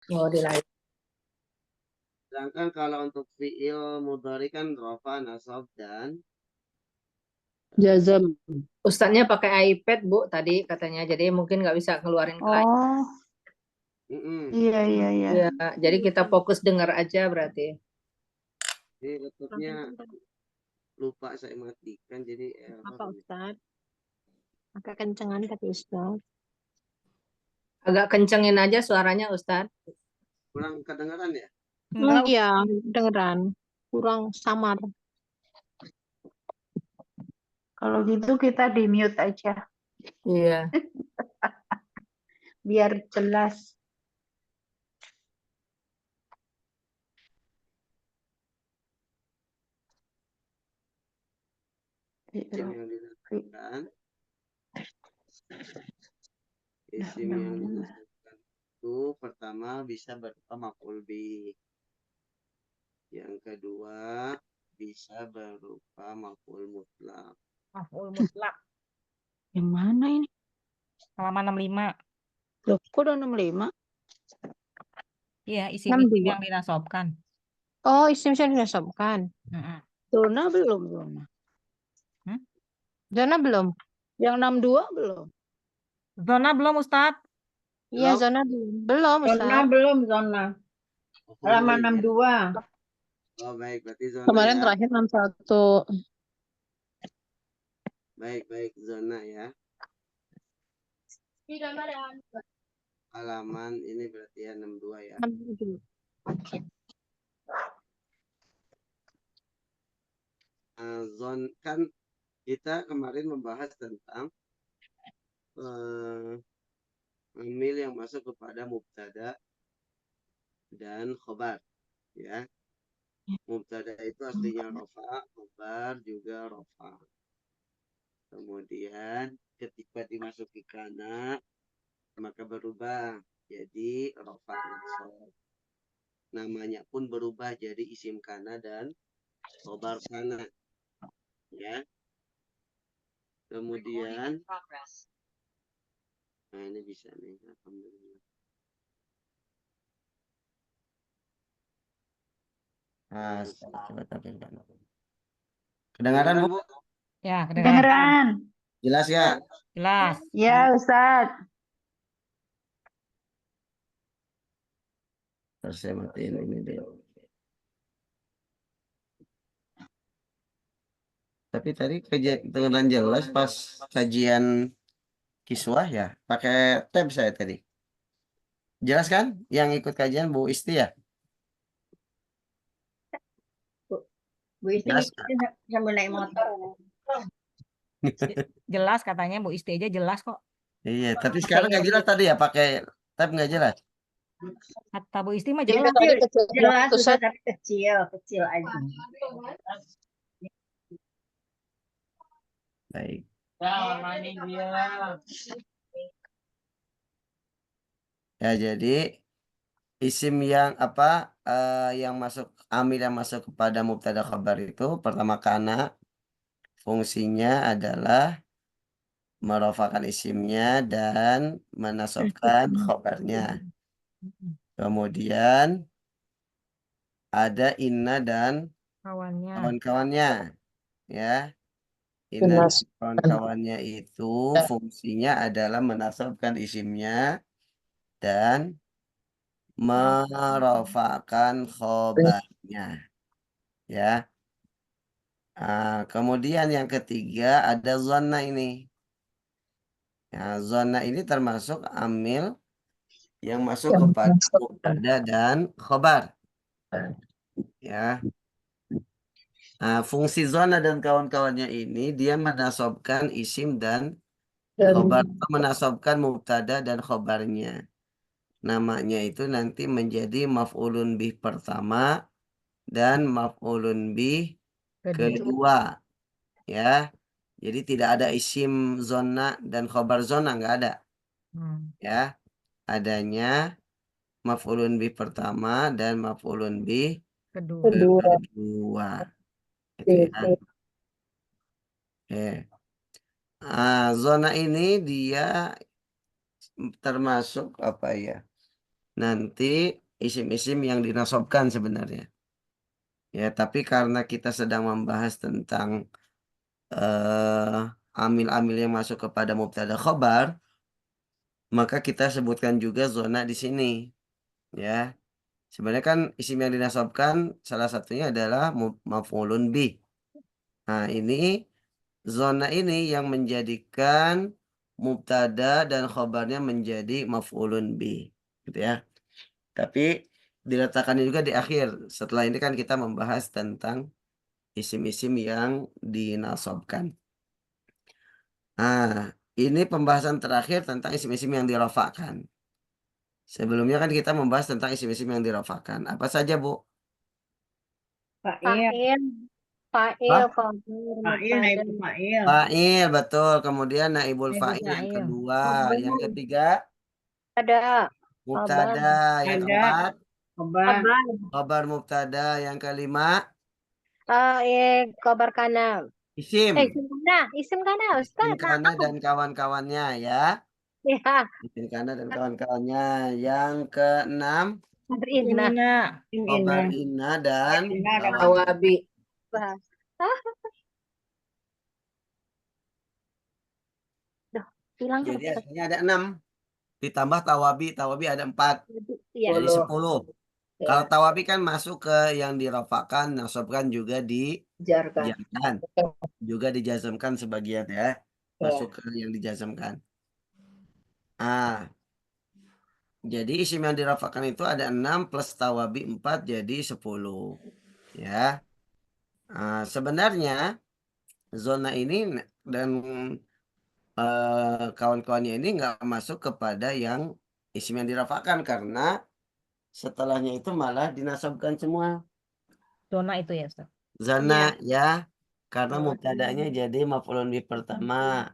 Oh, di lain. Sedangkan kalau untuk fiil mudhari kan rofa, nasab, dan Jazam. Ustadznya pakai iPad, Bu, tadi katanya. Jadi mungkin nggak bisa ngeluarin ke layar. Oh, iya, iya, iya. Ya, jadi kita fokus dengar aja berarti. Jadi laptopnya lupa saya matikan, jadi Apa Ustaz? Agak kencengan kata Ustaz. Agak kencengin aja suaranya, Ustadz. kurang kedengaran ya? Iya, dengeran. Kurang samar. Kalau gitu kita di mute aja, Iya. biar jelas. Isim yang dinasabkan, isim yang dinasabkan itu pertama bisa berupa maf'ul bih. Yang kedua bisa berupa maf'ul mutlak. Maf'ul mutlak. Yang mana ini? Halaman 65. Loh, kok udah 65? Iya, isim-isim 62. yang dinasobkan. Oh, isim-isim dinasabkan. Mm-mm. Zona belum, zona. Hmm? Zona belum? Yang 62 belum? Zona belum, Ustadz? Iya, Belum? zona belum. Belum, Zona Ustaz. belum, zona. Halaman Oh, iya. 62. Oh, baik, berarti zona Kemarin ya. terakhir 61. Baik, zona ya. Halaman ini berarti ya 62 ya. Zon kan kita kemarin membahas tentang amil yang masuk kepada mubtada dan khobar ya. Mubtada itu aslinya rofa, khobar juga rofa. Kemudian ketika dimasuki kana maka berubah jadi rofa nasab. Namanya pun berubah jadi isim kana dan khobar kana ya. Kemudian nah ini bisa nih, alhamdulillah. Nah, coba tampilkan. Kedengaran, Bu? Ya, kedengaran. Kedengeran. Jelas ya? Jelas. Ya, Ustaz. Terus saya matiin ini deh. Tapi tadi kedengaran jelas pas kajian kiswah ya, pakai tab saya tadi. Jelas kan? Yang ikut kajian Bu Isti ya? Bu Isti Jelas. sambil naik motor. Jelas katanya Bu Isti aja jelas kok. Iya, tapi sekarang nggak jelas tadi ya, pakai tab nggak jelas. Kata Bu Isti mah Iya, jelas. tadi kecil Jelas, Ustaz. Ustaz, tapi kecil aja. Baik. Ya, jadi isim yang yang masuk amil yang masuk kepada mubtada khabar itu pertama kana fungsinya adalah merofakan isimnya dan menasabkan khabarnya. Kemudian ada inna dan Kawannya. kawan-kawannya ya. Inna dan Jelas. kawan-kawannya itu fungsinya adalah menasabkan isimnya dan merofakan khobarnya ya. Kemudian yang ketiga ada zona ini. Ya, zona ini termasuk amil yang masuk kepada mubtada dan khobar ya. Fungsi zona dan kawan-kawannya ini dia menasabkan isim dan khobar, menasabkan mubtada dan khobarnya. Namanya itu nanti menjadi maf'ulun bih pertama dan maf'ulun bih kedua ya. Jadi tidak ada isim zona dan khobar zona, nggak ada ya. Adanya maf'ulun bih pertama dan maf'ulun bih kedua. Gitu ya. Oke. Zona ini dia termasuk apa ya? nanti isim-isim yang dinasobkan sebenarnya. Ya, tapi karena kita sedang membahas tentang amil-amil yang masuk kepada mubtada khobar, maka kita sebutkan juga zona di sini. Ya, sebenarnya kan isim yang dinasobkan salah satunya adalah maf'ulun bih. Nah, ini zona ini yang menjadikan mubtada dan khobarnya menjadi maf'ulun bih, gitu ya. Tapi diletakkannya juga di akhir. Setelah ini kan kita membahas tentang isim-isim yang dinasobkan. Nah, ini pembahasan terakhir tentang isim-isim yang dirofakkan. Sebelumnya kan kita membahas tentang isim-isim yang dirofakkan. Apa saja, Bu? Fa'il. Fa'il, Hah? khabar, Fa'il, mubtada, naib fa'il. Fa'il, betul. Kemudian naibul Naibul fa'il yang fa'il. kedua. khabar, Yang ketiga, ada, khabar, mubtada. Yang Ada. keempat, Khobar. khabar, khabar mubtada. Yang kelima, khabar kana. isim. Isim kana, Isim Ustaz. kana dan kawan-kawannya ya. Ya, Isim kana dan kawan-kawannya. Yang keenam, khabar Isim inna. ina. khabar Inna. inna dan Inna dan kawan. Awabi. Bahas. Hilang Jadi terus. aslinya ada 6. Ditambah tawabi. Tawabi ada 4. Iya. Jadi 10. Kalau Ya, tawabi kan masuk ke yang dirafakan, nasobkan juga jarkan. dijarkan. Juga dijazamkan sebagian ya. Masuk ke yang dijazamkan. Ah, jadi isim yang dirafakan itu ada 6 plus tawabi 4 jadi 10. Ya. Sebenarnya zona ini dan kawan-kawannya ini nggak masuk kepada yang isim yang dirafakan karena setelahnya itu malah dinasabkan semua. Zona itu ya, Ustaz. Zona ya, karena Oh, mubtada'nya jadi maf'ulun bih pertama.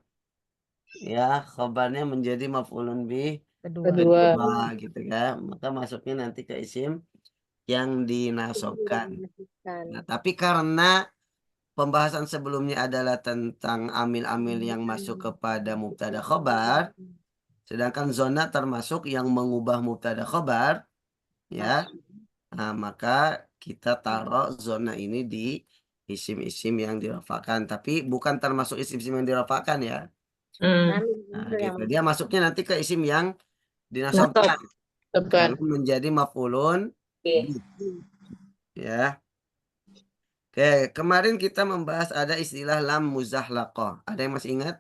Ya, khabarnya menjadi maf'ulun bih Kedua. kedua gitu ya. Maka masuknya nanti ke isim yang dinasobkan. Nah, tapi karena pembahasan sebelumnya adalah tentang amil-amil yang masuk kepada mubtada khobar, sedangkan zona termasuk yang mengubah mubtada khobar, ya. Nah, maka kita taruh zona ini di isim-isim yang dirafakan, tapi bukan termasuk isim-isim yang dirafakan ya. Nah, gitu. Dia masuknya nanti ke isim yang dinasobkan karena menjadi maf'ulun bih, ya. Oke, kemarin kita membahas ada istilah lam muzahlaqah. Ada yang masih ingat?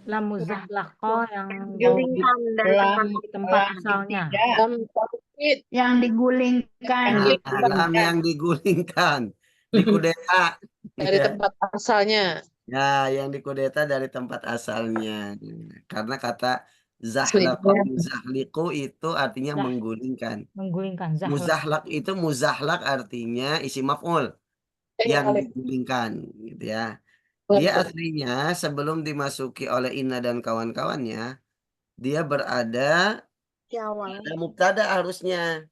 Lam muzahlaqah yang Gulingkan dari di tempat asalnya. Tidak. Yang digulingkan. Lam yang digulingkan, dikudeta. Dari Ya. tempat asalnya. Ya, yang dikudeta dari tempat asalnya. Karena kata zahlaqa muzahliqu itu artinya Zah- menggulingkan. Menggulingkan zahlaq. Muzahlaq itu muzahlaq artinya isim maf'ul yang digulingkan gitu ya. Dia aslinya sebelum dimasuki oleh inna dan kawan-kawannya, dia berada di awal. pada mubtada harusnya.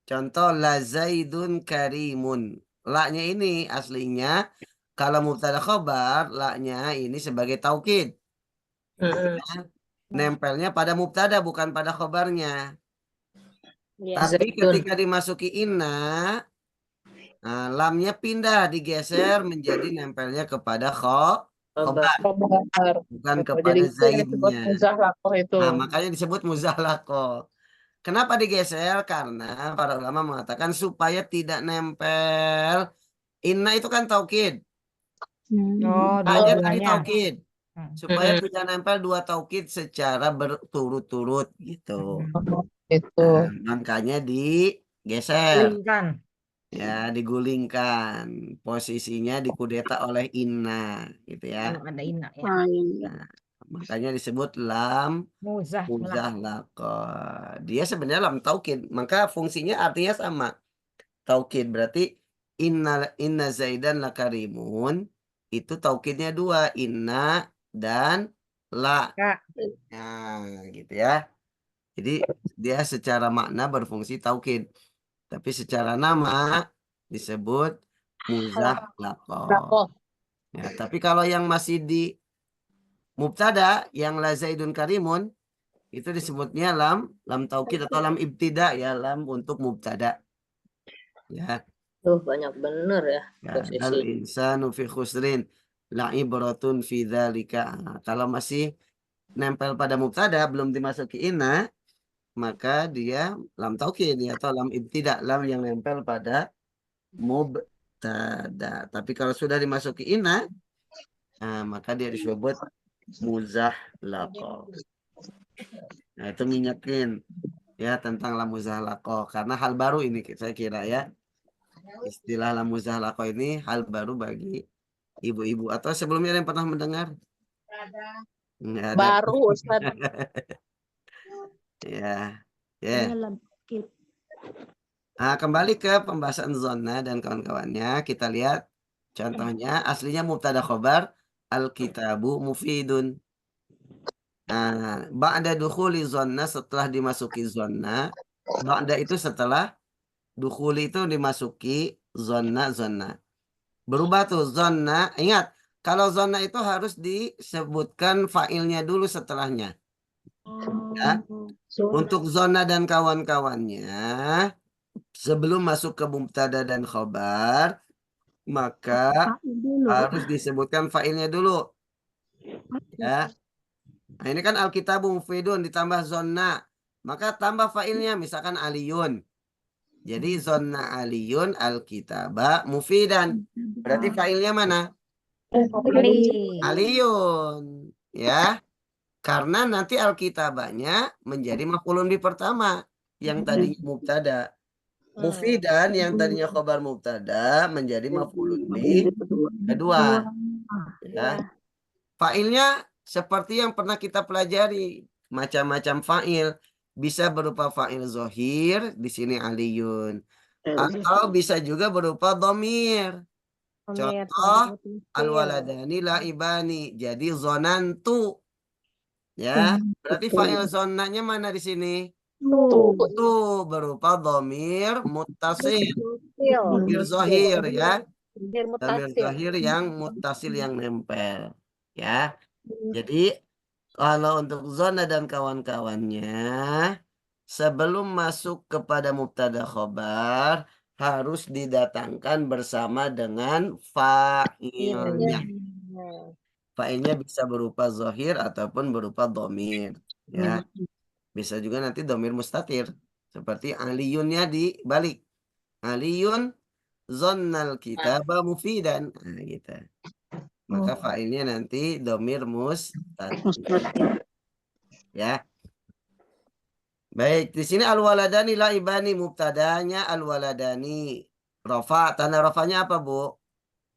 Contoh la zaidun karimun. La-nya ini aslinya kalau mubtada khobar, la-nya ini sebagai taukid. Nempelnya pada mubtada bukan pada khobarnya. Ya. Tapi Zaidun. ketika dimasuki inna, lamnya pindah digeser menjadi nempelnya kepada khobar, bukan kepada zaidnya. Muzahlaqah itu. Nah, makanya disebut muzahlaqah. Kenapa digeser? Karena para ulama mengatakan supaya tidak nempel. Inna itu kan taukid. Oh, Hanya tadi dua-duanya. taukid. Supaya tidak nempel dua taukid secara berturut-turut gitu. Itu. Nah, makanya digeser. Gulingkan. Ya, digulingkan. Posisinya dikudeta oleh inna gitu ya. Kalau ada ina ya. Nah, makanya disebut lam Muzahlaq. muzahlaqah. Dia sebenarnya lam taukid, maka fungsinya artinya sama. Taukid berarti inna zaidan lakarimun, itu taukidnya dua, inna dan la. Ya. Nah, gitu ya. Jadi dia secara makna berfungsi taukid, tapi secara nama disebut muzahlaqah. Ya, tapi kalau yang masih di mubtada yang la zaidun karimun, Itu disebutnya lam taukid atau lam ibtida ya, lam untuk mubtada. Ya, Tuh banyak bener ya al posisi. insanu fi khusrin la ibratun fi dzalika. Nah, kalau masih nempel pada mubtada belum dimasuki inna, maka dia lam taukid ya, atau lam ibtida, lam yang nempel pada mubtada. Tapi kalau sudah dimasuki inna, maka dia disebut muzahlaqah. Nah, itu ngingetin ya tentang lam muzahlaqah karena hal baru ini saya kira ya. Istilah lam muzahlaqah ini hal baru bagi ibu-ibu, atau sebelumnya ada yang pernah mendengar? Nggak ada. Baru Ustaz. Ya. Ya. Ini lam taukid. Nah, kembali ke pembahasan zona dan kawan-kawannya, kita lihat contohnya aslinya mubtada khobar al-kitabu mufidun. Nah, ba'da dukhuli zona, setelah dimasuki zona, ba'da itu setelah, dukhuli itu dimasuki zona. Berubah tuh zona. Ingat, kalau zona itu harus disebutkan fa'ilnya dulu setelahnya. Ya. Untuk zona dan kawan-kawannya, sebelum masuk ke mubtada dan khobar, maka Fa'il dulu. harus disebutkan fa'ilnya dulu. Ya. Nah, ini kan alkitabu mufidun ditambah zona. Maka tambah fa'ilnya, misalkan aliyun. Jadi zona aliyun alkitaba mufidan. Berarti fa'ilnya mana? Ali. Aliyun. Ya. Karena nanti alkitabanya menjadi maf'ulun bi pertama. Yang tadinya mubtada. Mufidan yang tadinya khobar mubtada menjadi maf'ulun bi kedua. Ya. Fa'ilnya seperti yang pernah kita pelajari. Macam-macam fa'il. Bisa berupa fa'il zohir. Di sini aliyun. Atau bisa juga berupa dhamir. Contoh, al-waladani laibani. Jadi zonantu. Ya, berarti fa'il zonanya mana di sini? Tuh berupa dhamir muttasil. Dhamir zohir ya. Dhamir zohir yang muttasil yang nempel. Ya. Jadi kalau untuk zona dan kawan-kawannya, sebelum masuk kepada mubtada khobar, harus didatangkan bersama dengan fa'ilnya. Fa'ilnya bisa berupa zohir ataupun berupa dhamir. Ya. Bisa juga nanti dhamir mustatir. Seperti aliyunnya dibalik. Aliyun zonnal kitaba mufidan. Nah, gitu. Maka fa'ilnya nanti dhamir mustatir. Ya. Baik, di sini al-waladani laibani mubtadanya al-waladani. Rafa, tanda rafanya apa, Bu?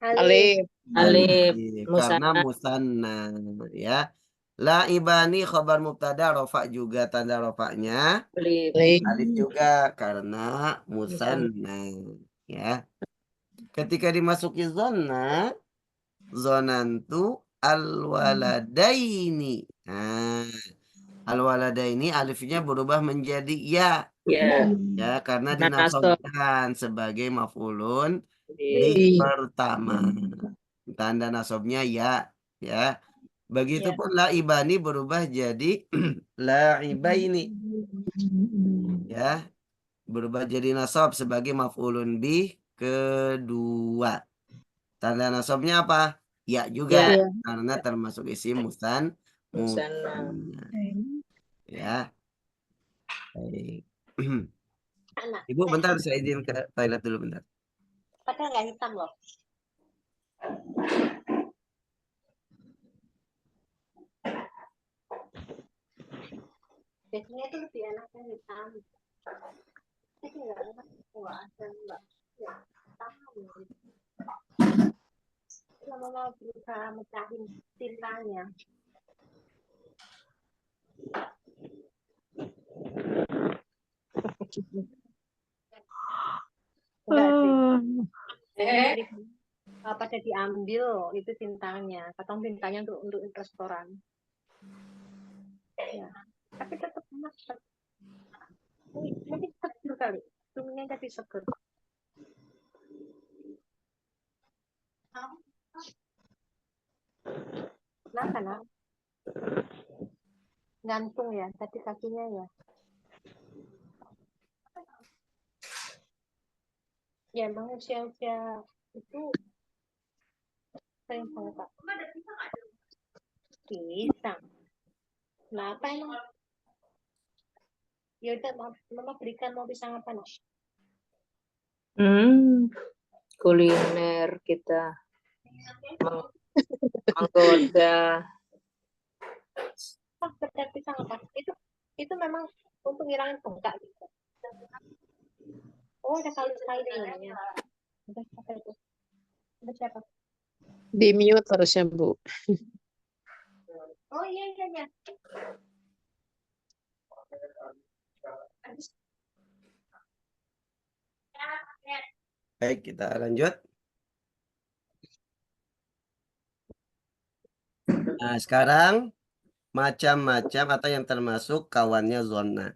Alif. Alif Karena musanna. musanna ya. Laibani khabar mubtada, rafa juga tanda rafanya. Alif. Alif juga karena musanna ya. Ketika dimasuki zona, zonantu al-waladaini. Nah, al-waladaini alifnya berubah menjadi ya. Ya. Ya, karena Nah, dinasobkan sebagai maf'ulun bi pertama. Tanda nasobnya ya, ya. Begitupun laibani berubah jadi laibaini. Ya, berubah jadi nasab sebagai maf'ulun bi kedua. Tanda nasobnya apa? Ya juga, karena termasuk isim musanna. Ya. Baik. Ibu bentar, saya izin ke toilet dulu bentar. Tapi nggak hitam loh. Biasanya itu lebih enak yang hitam. Tapi nggak enak, nggak ada nggak. Ya, tahu. Kalau mau berusaha mecahin tintanya. Enggak sih. Pada diambil itu tintanya, katong tintanya untuk restoran. Ya. Tapi tetap enak. Mungkin seger kali, cumanya jadi seger. Kenapa nak? gantung ya, tapi kakinya ya. Ya emang usia-usia itu sering banget Kak. Pisang. Kenapa emang? Ya udah mama berikan mau pisang apa nih? Kuliner kita menggoda. Berkat pisang apa? Itu memang untuk ngilangin bengkak gitu. Oh, ada kali namanya. Udah apa itu? Udah siapa? Di mute harusnya, Bu. Oh iya. Baik, kita lanjut. Nah, sekarang macam-macam atau yang termasuk kawannya zona.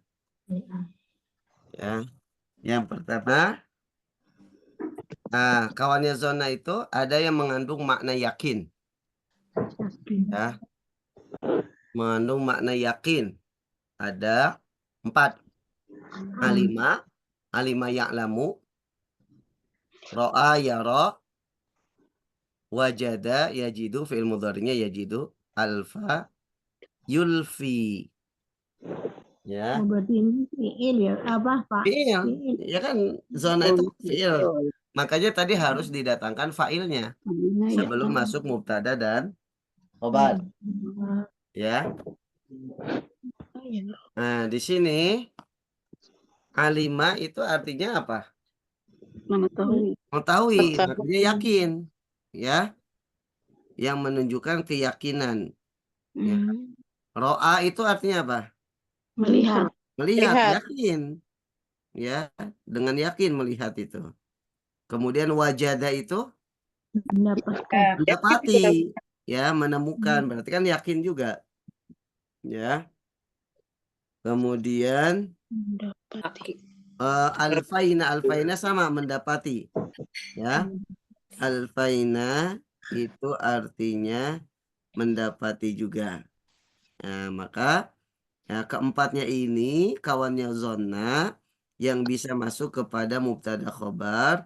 Ya. Yang pertama, kawannya zona itu ada yang mengandung makna yakin. Ya. Mengandung makna yakin. Ada 4. Alima ya'lamu, ro'a yara, wajada yajidu, fi'il mudhari'nya yajidu, alfa yulfi. Ya. Berarti ini fiil ya, apa Pak? Fiil. Fiil. Ya kan zona itu fiil. Makanya tadi harus didatangkan failnya Fiilnya ya. sebelum masuk mubtada dan khobar. Ya. Nah, di sini alima itu artinya apa? Mengetahui. Mengetahui, Mengetahui. makanya yakin. Ya. Yang menunjukkan keyakinan. Ya. Ro'a itu artinya apa? Melihat. Melihat, Lihat. yakin. Ya, dengan yakin melihat itu. Kemudian wajada itu Mendapatkan. mendapati, ya, menemukan. Berarti kan yakin juga. Ya. Kemudian alfaina sama mendapati. Ya. Alfaina itu artinya mendapati juga. Nah, maka keempatnya ini kawannya zona yang bisa masuk kepada mubtada khobar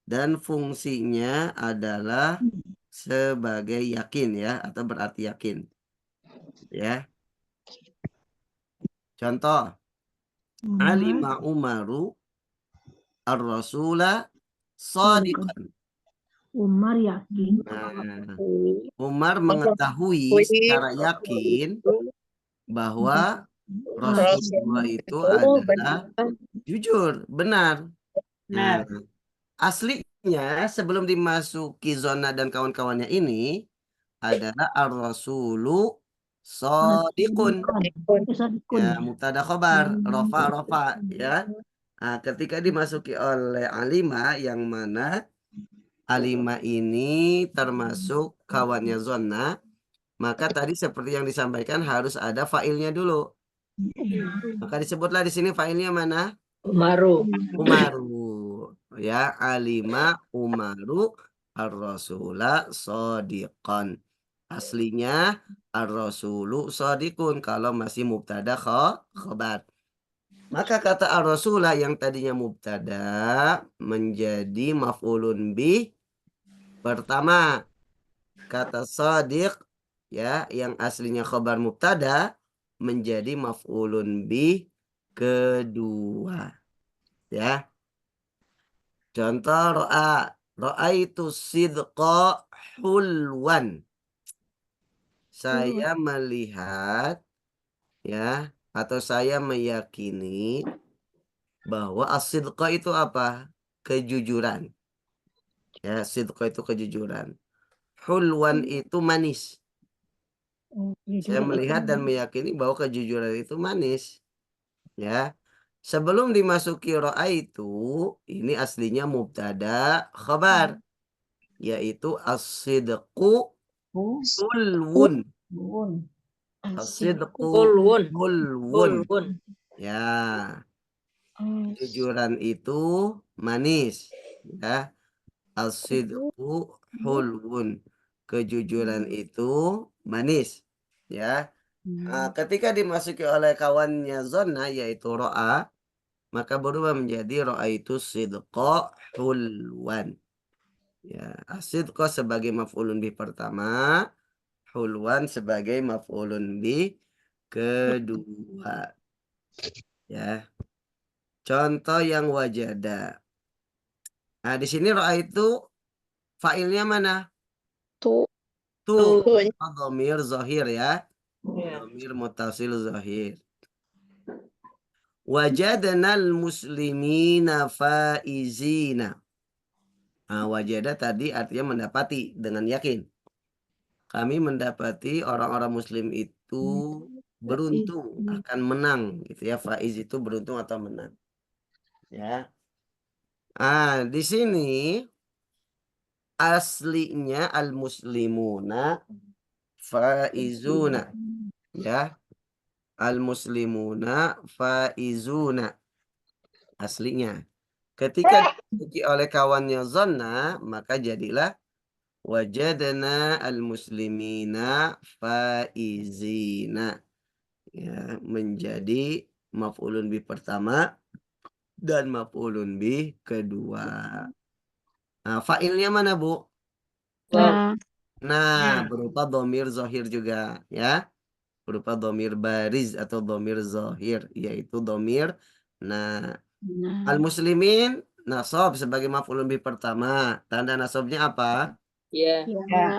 dan fungsinya adalah sebagai yakin ya, atau berarti yakin. Ya. Contoh, alima Umaru ar-rasula shadiqan. Umar yakin. Nah, Umar mengetahui secara yakin bahwa Rasulullah itu adalah jujur, benar. Nah, aslinya sebelum dimasuki zona dan kawan-kawannya ini adalah ar-rasulu shadiqun. Ya, mubtada khobar, rofa ya. Nah, ketika dimasuki oleh alima yang mana alima ini termasuk kawannya zona, maka tadi seperti yang disampaikan harus ada failnya dulu. Maka disebutlah di sini failnya mana? Umaru. Ya, alima Umaru ar-rasula shadiqan. Aslinya ar-rasulu shadiqun kalau masih mubtada khobar. Maka kata ar-rasula yang tadinya mubtada menjadi maf'ulun bih pertama. Kata shadiq ya yang aslinya khobar mubtada menjadi maf'ulun bih kedua. Ya. Contoh ro'a itu sidqa hulwan. Saya melihat ya atau saya meyakini bahwa as-sidqa itu apa? Kejujuran. Ya, sidqa itu kejujuran. Hulwan itu manis. Saya melihat dan meyakini bahwa kejujuran itu manis. Ya. Sebelum dimasuki ro'a itu, ini aslinya mubtada khabar. Yaitu as-sidqu hulwun. As-sidqu hulwun. Ya. Kejujuran itu manis. Ya. As-sidqu hulwun. Kejujuran itu manis. Ya. Nah, ketika dimasuki oleh kawannya zonna yaitu ro'a, maka berubah menjadi ro'a itu sidqa hulwan. Ya, asidqa sebagai maf'ulun bi pertama, hulwan sebagai maf'ulun bi kedua. Ya. Contoh yang wajada. Nah, di sini ro'a itu fa'ilnya mana? Tuh. Tuh, Tuh. dhamir zahir ya. Ya. Dhamir muttasil zahir. Wajadnal muslimina faizina. Nah, wajada tadi artinya mendapati dengan yakin. Kami mendapati orang-orang muslim itu beruntung akan menang gitu ya. Faiz itu beruntung atau menang. Ya. Ah, di sini aslinya al-muslimuna faizuna. Ya. Al-muslimuna faizuna. Aslinya. Ketika dimasuki oleh kawannya zonna, maka jadilah wajadna al-muslimina faizina. Ya, menjadi maf'ulun bi pertama dan maf'ulun bi kedua. Nah, fa'ilnya mana, Bu? Nah, Nah, berupa dhamir zahir juga, ya. Berupa dhamir bariz atau dhamir zahir, yaitu dhamir nah. Al-muslimin nasab sebagai maf'ulun bi pertama. Tanda nasabnya apa? Ya.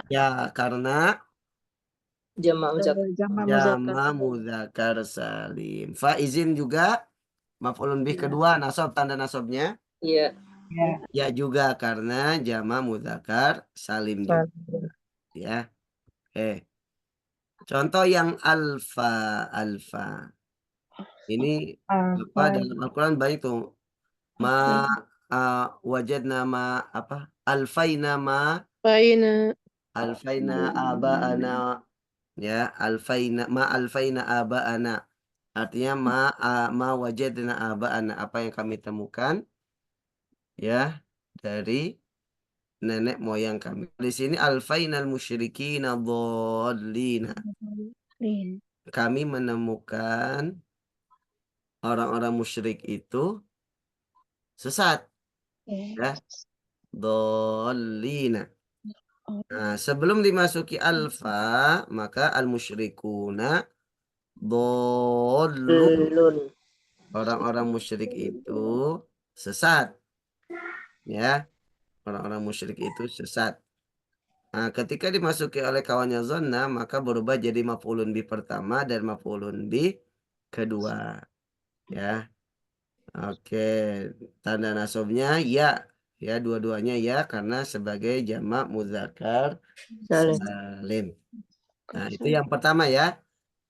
Ya, karena Jamak muzakkar. jama muzakkar salim. Faizin juga maf'ulun bih kedua nasab, tanda nasabnya Iya. ya juga karena jama muzakkar salim juga. Ya. Contoh yang alfa. Ini apa dalam Al-Qur'an banyak tuh. Wajadna ma apa? Alfaina aba'ana. Ya, alfaina aba'ana. Artinya ma wajadna aba'ana, apa yang kami temukan ya dari nenek moyang kami. Di sini alfainal musyrikina dhallina. Kami menemukan orang-orang musyrik itu sesat. Ya. Dhallina. Nah, sebelum dimasuki alfa, maka al-musyrikuna dhallun. Orang-orang musyrik itu sesat. Ya. Orang-orang musyrik itu sesat. Nah, ketika dimasuki oleh kawannya zonna, maka berubah jadi maf'ulun bi pertama dan maf'ulun bi kedua. Ya. Oke. Tanda nasabnya ya. Ya, dua-duanya ya karena sebagai jamak muzakkar salim. Nah, itu yang pertama ya.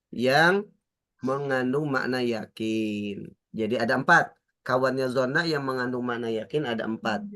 Yang mengandung makna yakin. Jadi ada 4. Kawannya zona yang mengandung makna yakin ada 4.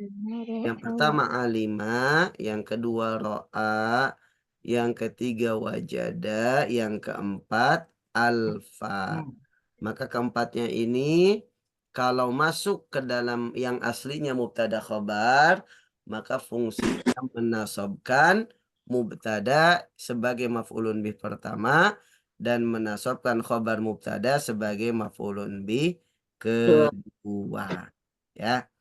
Yang pertama alima, yang kedua ro'a, yang ketiga wajada, yang keempat alfa. Maka keempatnya ini kalau masuk ke dalam yang aslinya mubtada khobar, maka fungsinya menasabkan mubtada sebagai maf'ulun bih pertama dan menasabkan khobar mubtada sebagai maf'ulun bih kedua. Ya.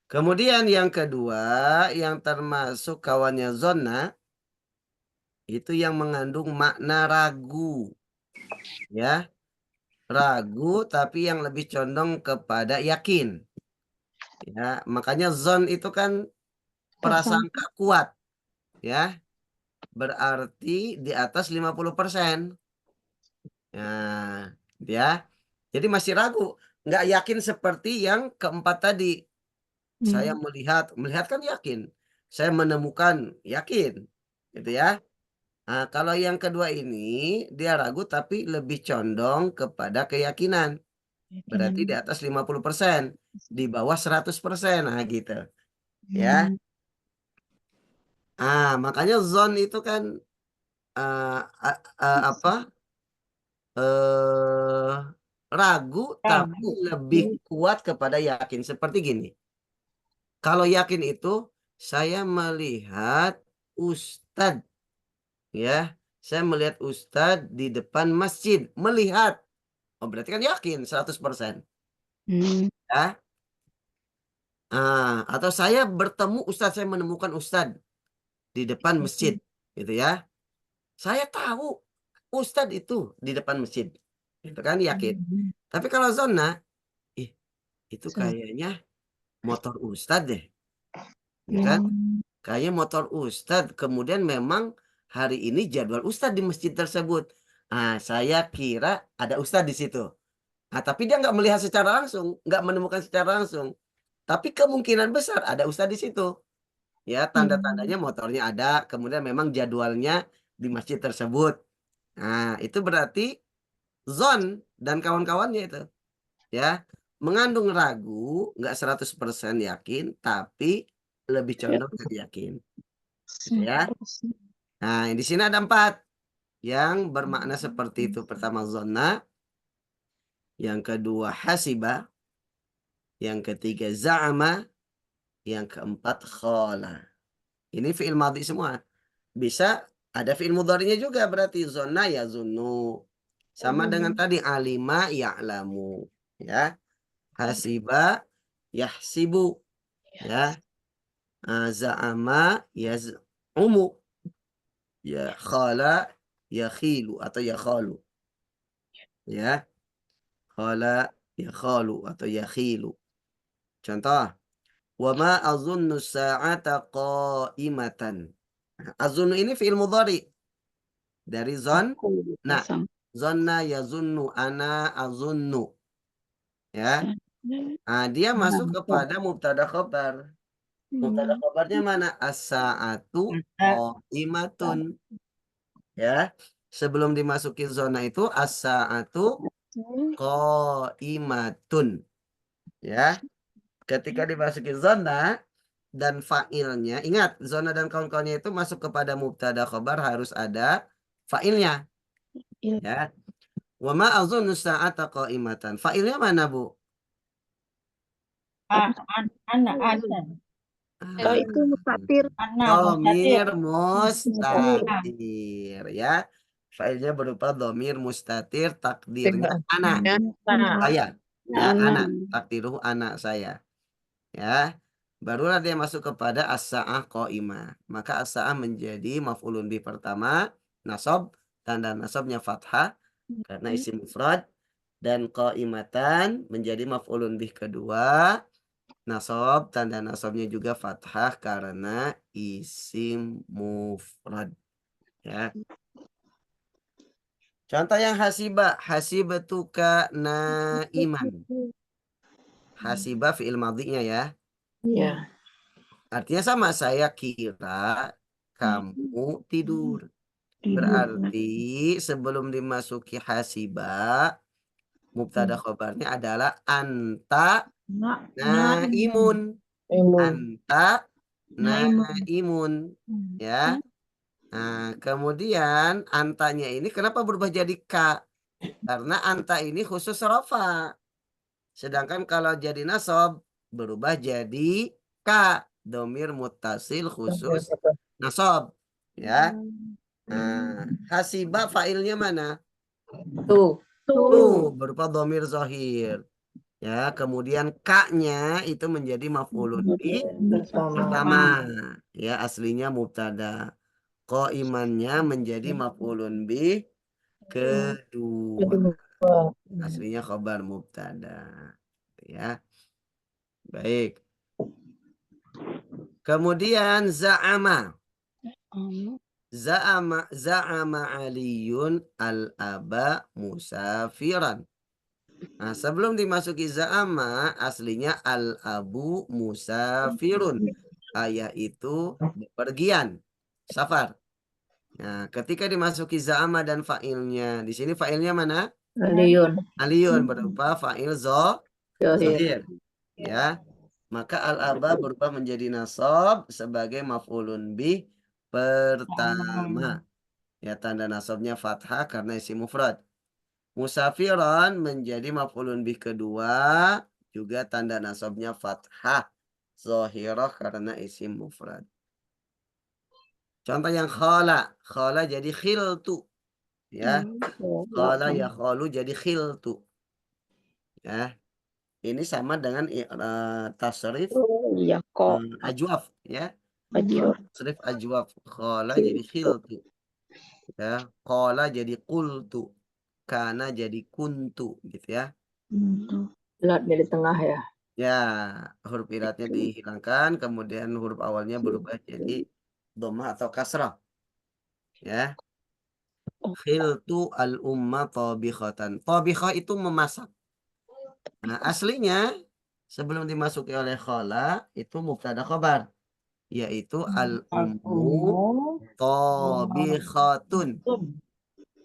Kemudian yang kedua, yang termasuk kawannya zona, itu yang mengandung makna ragu. Ya, ragu tapi yang lebih condong kepada yakin. Ya, makanya zon itu kan prasangka kuat. Ya, berarti di atas 50%. Nah, ya. Jadi masih ragu. Nggak yakin seperti yang keempat tadi. Saya melihat kan yakin. Saya menemukan yakin. Gitu ya. Nah, kalau yang kedua ini dia ragu tapi lebih condong kepada keyakinan. Berarti di atas 50%, di bawah 100%. Nah, gitu. Ya. Makanya zon itu kan apa? Ragu tapi lebih kuat kepada yakin. Seperti gini. Kalau yakin itu saya melihat Ustadz ya Saya melihat Ustadz di depan masjid. Melihat. Oh, berarti kan yakin 100%. Ya. Atau saya bertemu Ustadz, saya menemukan Ustadz di depan masjid. Gitu ya. Saya tahu Ustadz itu di depan masjid. Itu kan yakin. Tapi kalau zona, itu kayaknya motor Ustadz deh. Ya kan? Kayaknya motor Ustadz. Kemudian memang hari ini jadwal Ustadz di masjid tersebut. Saya kira ada Ustadz di situ. Tapi dia nggak melihat secara langsung, nggak menemukan secara langsung. Tapi kemungkinan besar ada Ustadz di situ. Ya, tanda-tandanya motornya ada, kemudian memang jadwalnya di masjid tersebut. Itu berarti zon dan kawan-kawannya itu. Ya, mengandung ragu, nggak 100% yakin, tapi lebih condong ke yakin. Gitu ya. Nah, di sini ada 4 yang bermakna seperti itu. Pertama zonna, yang kedua hasiba, yang ketiga za'ama, yang keempat khala. Ini fi'il madhi semua. Bisa ada fi'il mudhari'nya juga, berarti zonna ya zunnu. Sama dengan tadi alima ya'lamu. Ya. Hasiba yahsibu. Ya. Za'ama yaz'umu. Ya khala yakhilu atau yakhalu. Ya. Khala yakhalu atau yakhilu. Contoh, wa ma azunnu sa'ata qa'imatan. Azunnu ini fi'il mudhari dari zon. Nah, zonna yazunnu ana azunnu. Ya. Dia masuk kepada mubtada khabar. Mubtada khabarnya mana? As-sa'atu qa'imatun. Ya. Sebelum dimasuki zona itu as-sa'atu qa'imatun. Ya. Ketika dimasuki zona dan fa'ilnya, ingat zona dan kawan-kawannya itu masuk kepada mubtada khabar harus ada fa'ilnya. Ya. Wa ma azunnu sa'ata qa'imatan. Fa'ilnya mana, Bu? Anak Asan. Oh, itu mustatir. Dhamir mustatir. Ya. Fa'ilnya berupa dhamir mustatir, takdirnya anak. Saya. Ya, anak. Takdiruh anak saya. Ya. Barulah dia masuk kepada as-sa'ah qa'imah. Maka as-sa'ah menjadi maf'ulun bih pertama, nasab, tanda nasabnya fathah karena isim mufrad, dan qa'imatan menjadi maf'ulun bih kedua, nasab, tanda nasabnya juga fathah karena isim mufrad. Ya. Contoh yang hasiba, hasibatuka naiman. Hasiba fi'il madhinya ya. Ya. Artinya sama, saya kira kamu tidur. Berarti sebelum dimasuki hasiba, mubtada khabarnya adalah anta naimun. Anta naimun. Ya. Nah, kemudian antanya ini kenapa berubah jadi ka? Karena anta ini khusus rafa. Sedangkan kalau jadi nasab berubah jadi ka. Domir muttasil khusus nasab. Ya. Nah, hasiba fa'ilnya mana? Tuh. Tuh, berupa domir zahir. Ya, kemudian ka-nya itu menjadi maf'ulun bih pertama. Ya, aslinya mubtada. Qaimannya menjadi maf'ulun bih kedua. Aslinya khabar mubtada. Ya. Baik. Kemudian za'ama. Za'ama Aliyun al-aba musafiran. Nah, sebelum dimasuki za'ama, aslinya al-abu musafirun. Ayah itu bepergian, safar. Nah, ketika dimasuki za'ama dan fa'ilnya, di sini fa'ilnya mana? Aliyun. Aliyun berupa fa'il Zohir. zahir. Ya. Maka al-aba berubah menjadi nasab sebagai maf'ulun bih pertama. Ya, tanda nasabnya fathah karena isim mufrad. Musafiran menjadi maf'ulun bih kedua, juga tanda nasabnya fathah zahirah karena isim mufrad. Contoh yang khala. Khala jadi khiltu. Ya. Khala ya khalu jadi khiltu. Ya. Ini sama dengan tasrif Iya kok. ajwaf. Ya. Ajo. Tasrif ajwaf. Khala jadi khiltu. Ya. Khala jadi qultu. Kana jadi kuntu. Gitu ya. Ilat di tengah ya. Ya, huruf ilatnya dihilangkan, kemudian huruf awalnya berubah jadi dhammah atau kasrah. Ya. Khiltu al-umma tabikhatan. Tabikhah itu memasak. Nah, aslinya sebelum dimasuki oleh khala itu mubtada khabar, yaitu al-ummu tabikhatun.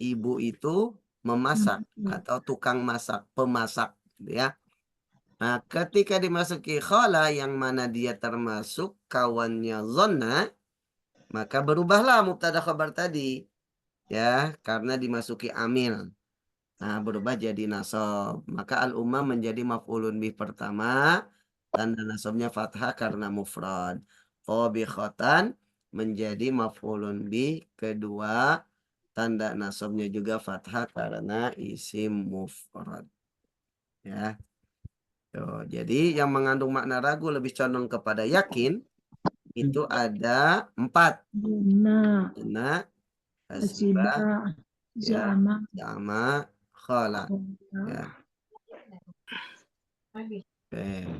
Ibu itu memasak atau tukang masak, pemasak, gitu ya. Nah, ketika dimasuki khala yang mana dia termasuk kawannya zonna, maka berubahlah mubtada khabar tadi. Ya, karena dimasuki amil. Nah, berubah jadi nasab. Maka al-umma menjadi maf'ulun bih pertama, tanda nasabnya fathah karena mufrad. Tabikhatan menjadi maf'ulun bih kedua, tanda nasabnya juga fathah karena isim mufrad. Ya. Tuh, jadi yang mengandung makna ragu lebih condong kepada yakin itu ada 4. Nah, hasibah, ya, sama, khala. Ya. Oke.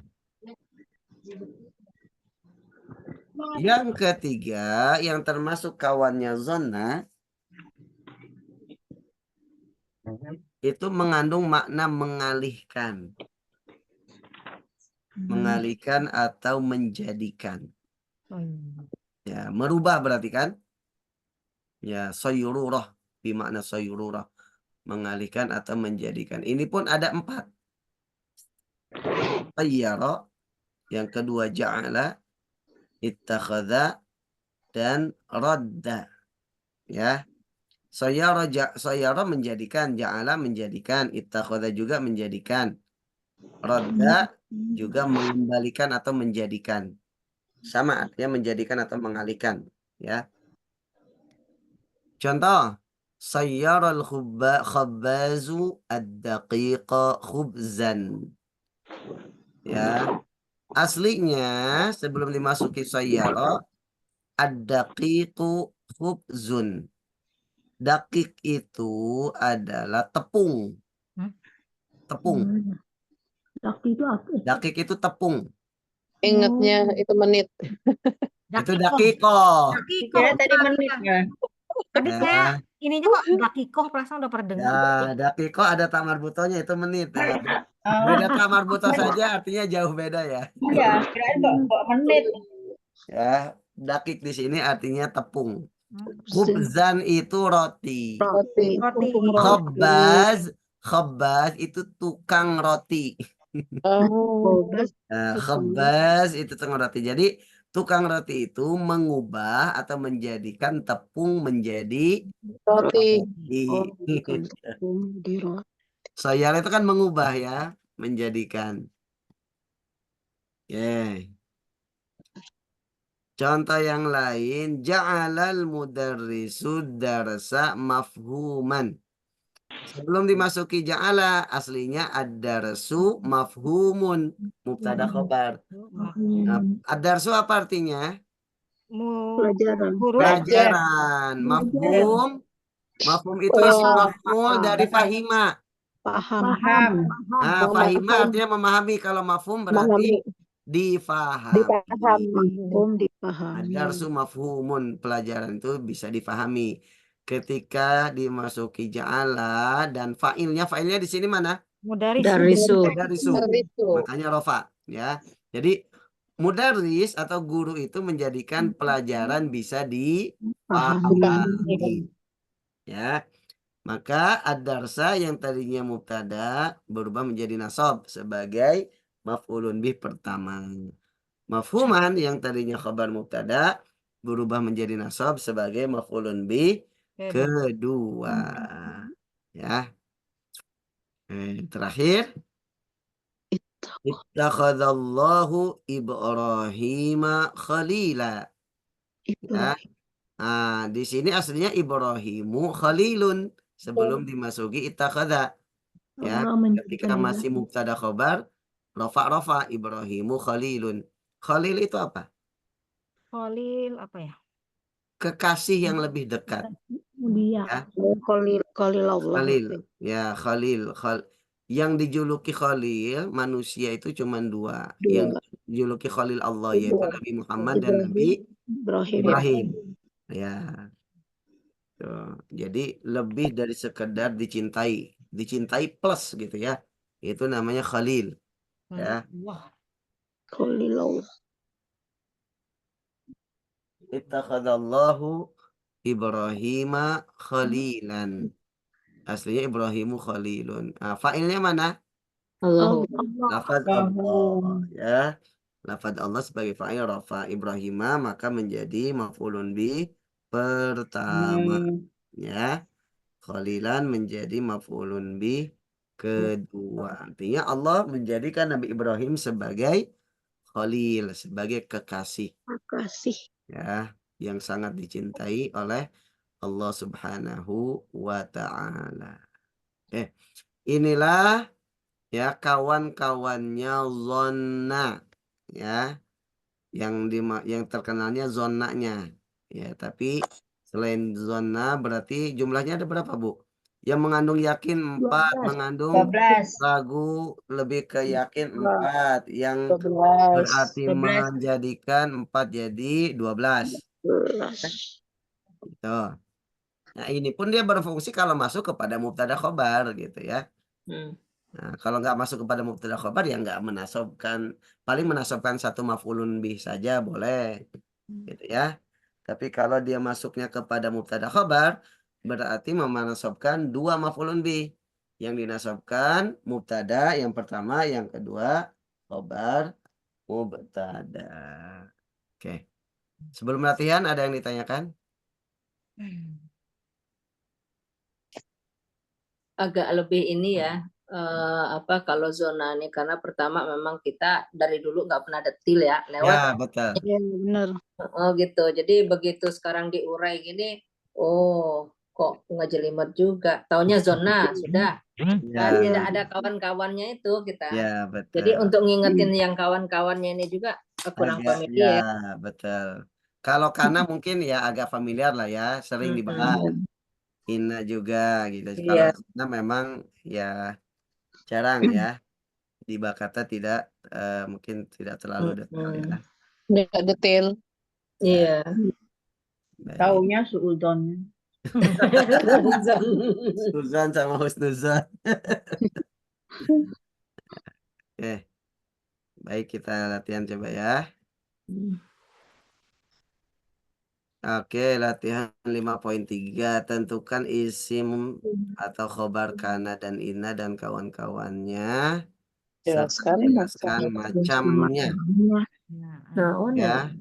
Yang ketiga, yang termasuk kawannya zona, itu mengandung makna mengalihkan. Mengalihkan atau menjadikan. Ya, merubah berarti kan? Ya, soyururah. Bimakna soyururah. Mengalihkan atau menjadikan. Ini pun ada 4. Tayyara. Yang kedua ja'ala. Ittakhadha. Dan radda. Ya. Soyara menjadikan. Ja'ala menjadikan. Ittakhadha juga menjadikan. Radda juga mengembalikan atau menjadikan. Sama artinya menjadikan atau mengalihkan. Ya. Contoh. Sayyaral khabbazu ad-daqiqa khubzan. Ya. Aslinya sebelum dimasuki sayyara ad-daqiqu khubzun. Dakik itu adalah tepung. Tepung. Dakik itu apa? Dakik itu tepung. Ingatnya itu menit. Itu dakiko. Kira tadi menit ya. Tadi Ya. saya ininya kok dakikoh, perasaan udah pernah dengar. Ya, dakiko ada tak marbutonya itu menit. Ya. Beda tak marbuto saja artinya jauh beda ya. Iya, kirain kok menit. Ya, dakik di sini artinya tepung. Khubzan itu roti. Roti. Khabbaz itu tukang roti. Oh. Khabbaz itu tukang roti. Jadi tukang roti itu mengubah atau menjadikan tepung menjadi Roti. Soyar itu kan mengubah ya, menjadikan. Oke. Contoh yang lain, ja'alal mudarrisu darsa mafhuman. Sebelum dimasuki ja'ala, aslinya ad-darsu mafhumun, mubtada khobar. Nah, ad-darsu apa artinya? Pelajaran. Mafhum itu isim maf'ul dari fahima. Paham. Nah, fahima artinya memahami. Kalau mafhum berarti difahami. Ad-darsu mafhumun, pelajaran itu bisa difahami. Ketika dimasuki ja'ala dan fa'ilnya di sini mana? Darisu. Makanya rofa ya. Jadi mudarris atau guru itu menjadikan pelajaran bisa dipahami. Ya. Maka ad-darsa yang tadinya mubtada berubah menjadi nasab sebagai maf'ulun bih pertama. Mafhuman yang tadinya khabar mubtada berubah menjadi nasab sebagai maf'ulun bih kedua. Ya. Terakhir. Ittakhadallahu Ibrahima khalila. Ya. Nah, di sini aslinya Ibrahimu Khalilun sebelum dimasuki ittakhadha. Ya, Allah ketika menjadikan masih mubtada khobar, rofa Ibrahimu Khalilun. Khalil itu apa? Khalil apa ya? Kekasih yang lebih dekat. dia. Ya, Khalilullah. Khalil. Ya, Khalil. Yang dijuluki Khalil manusia itu cuma dua. Yang dijuluki Khalil Allah yaitu Nabi Muhammad dan Nabi Ibrahim. Ibrahim. Ya. Tuh. Jadi lebih dari sekedar dicintai. Dicintai plus gitu ya. Itu namanya Khalil. Ya. Wah, Khalilullah. Ittakhadallahu Ibrahima khalilan. Aslinya Ibrahimu khalilun. Fa'ilnya mana? Allahu. Lafaz Allah. Ya. Lafaz Allah sebagai fa'il rafa Ibrahima maka menjadi maf'ulun bi pertama. Ya. Khalilan menjadi maf'ulun bi kedua. Artinya Allah menjadikan Nabi Ibrahim sebagai khalil, sebagai kekasih. Makasih. Ya, yang sangat dicintai oleh Allah Subhanahu wa Ta'ala. Inilah ya kawan-kawannya zonna, ya, yang terkenalnya zonanya, ya. Tapi selain zonna berarti jumlahnya ada berapa, Bu? Yang mengandung yakin 4, mengandung 12. ragu lebih ke yakin 4, yang 12. berarti 12. menjadikan 4 jadi 12. Gitu. Nah, ini pun dia berfungsi kalau masuk kepada mubtada khobar gitu ya. Nah, kalau nggak masuk kepada mubtada khobar ya nggak menasobkan, paling menasobkan satu maf'ulun bih saja boleh gitu ya. Tapi kalau dia masuknya kepada mubtada khobar berarti menasobkan 2 maf'ulun bih. Yang dinasobkan mubtada yang pertama, yang kedua khobar mubtada. Oke. Sebelum latihan ada yang ditanyakan? Agak lebih ini ya, kalau zona ini karena pertama memang kita dari dulu nggak pernah detil ya lewat. Ya, betul. Iya, benar. Oh gitu. Jadi begitu sekarang diurai gini, oh kok nggak jelimet juga. Taunya zona sudah. Ya, Tidak ada kawan-kawannya itu kita. ya betul. Jadi untuk ngingetin yang kawan-kawannya ini juga kurang Agak, familiar. ya, betul. Kalau Kana mungkin ya agak familiar lah ya, sering dibahas. Ina juga gitu. Kalau Iya. Zona memang ya jarang ya. Di Bakata tidak mungkin tidak terlalu detail ya. Nggak detail. Iya. Baik. Taunya suudon. Suzan sama Husnuzan. Oke. Baik, kita latihan coba ya. Oke, latihan 5.3. Tentukan isim atau khobar kana dan ina dan kawan-kawannya. Serta jelaskan macamnya. Ya.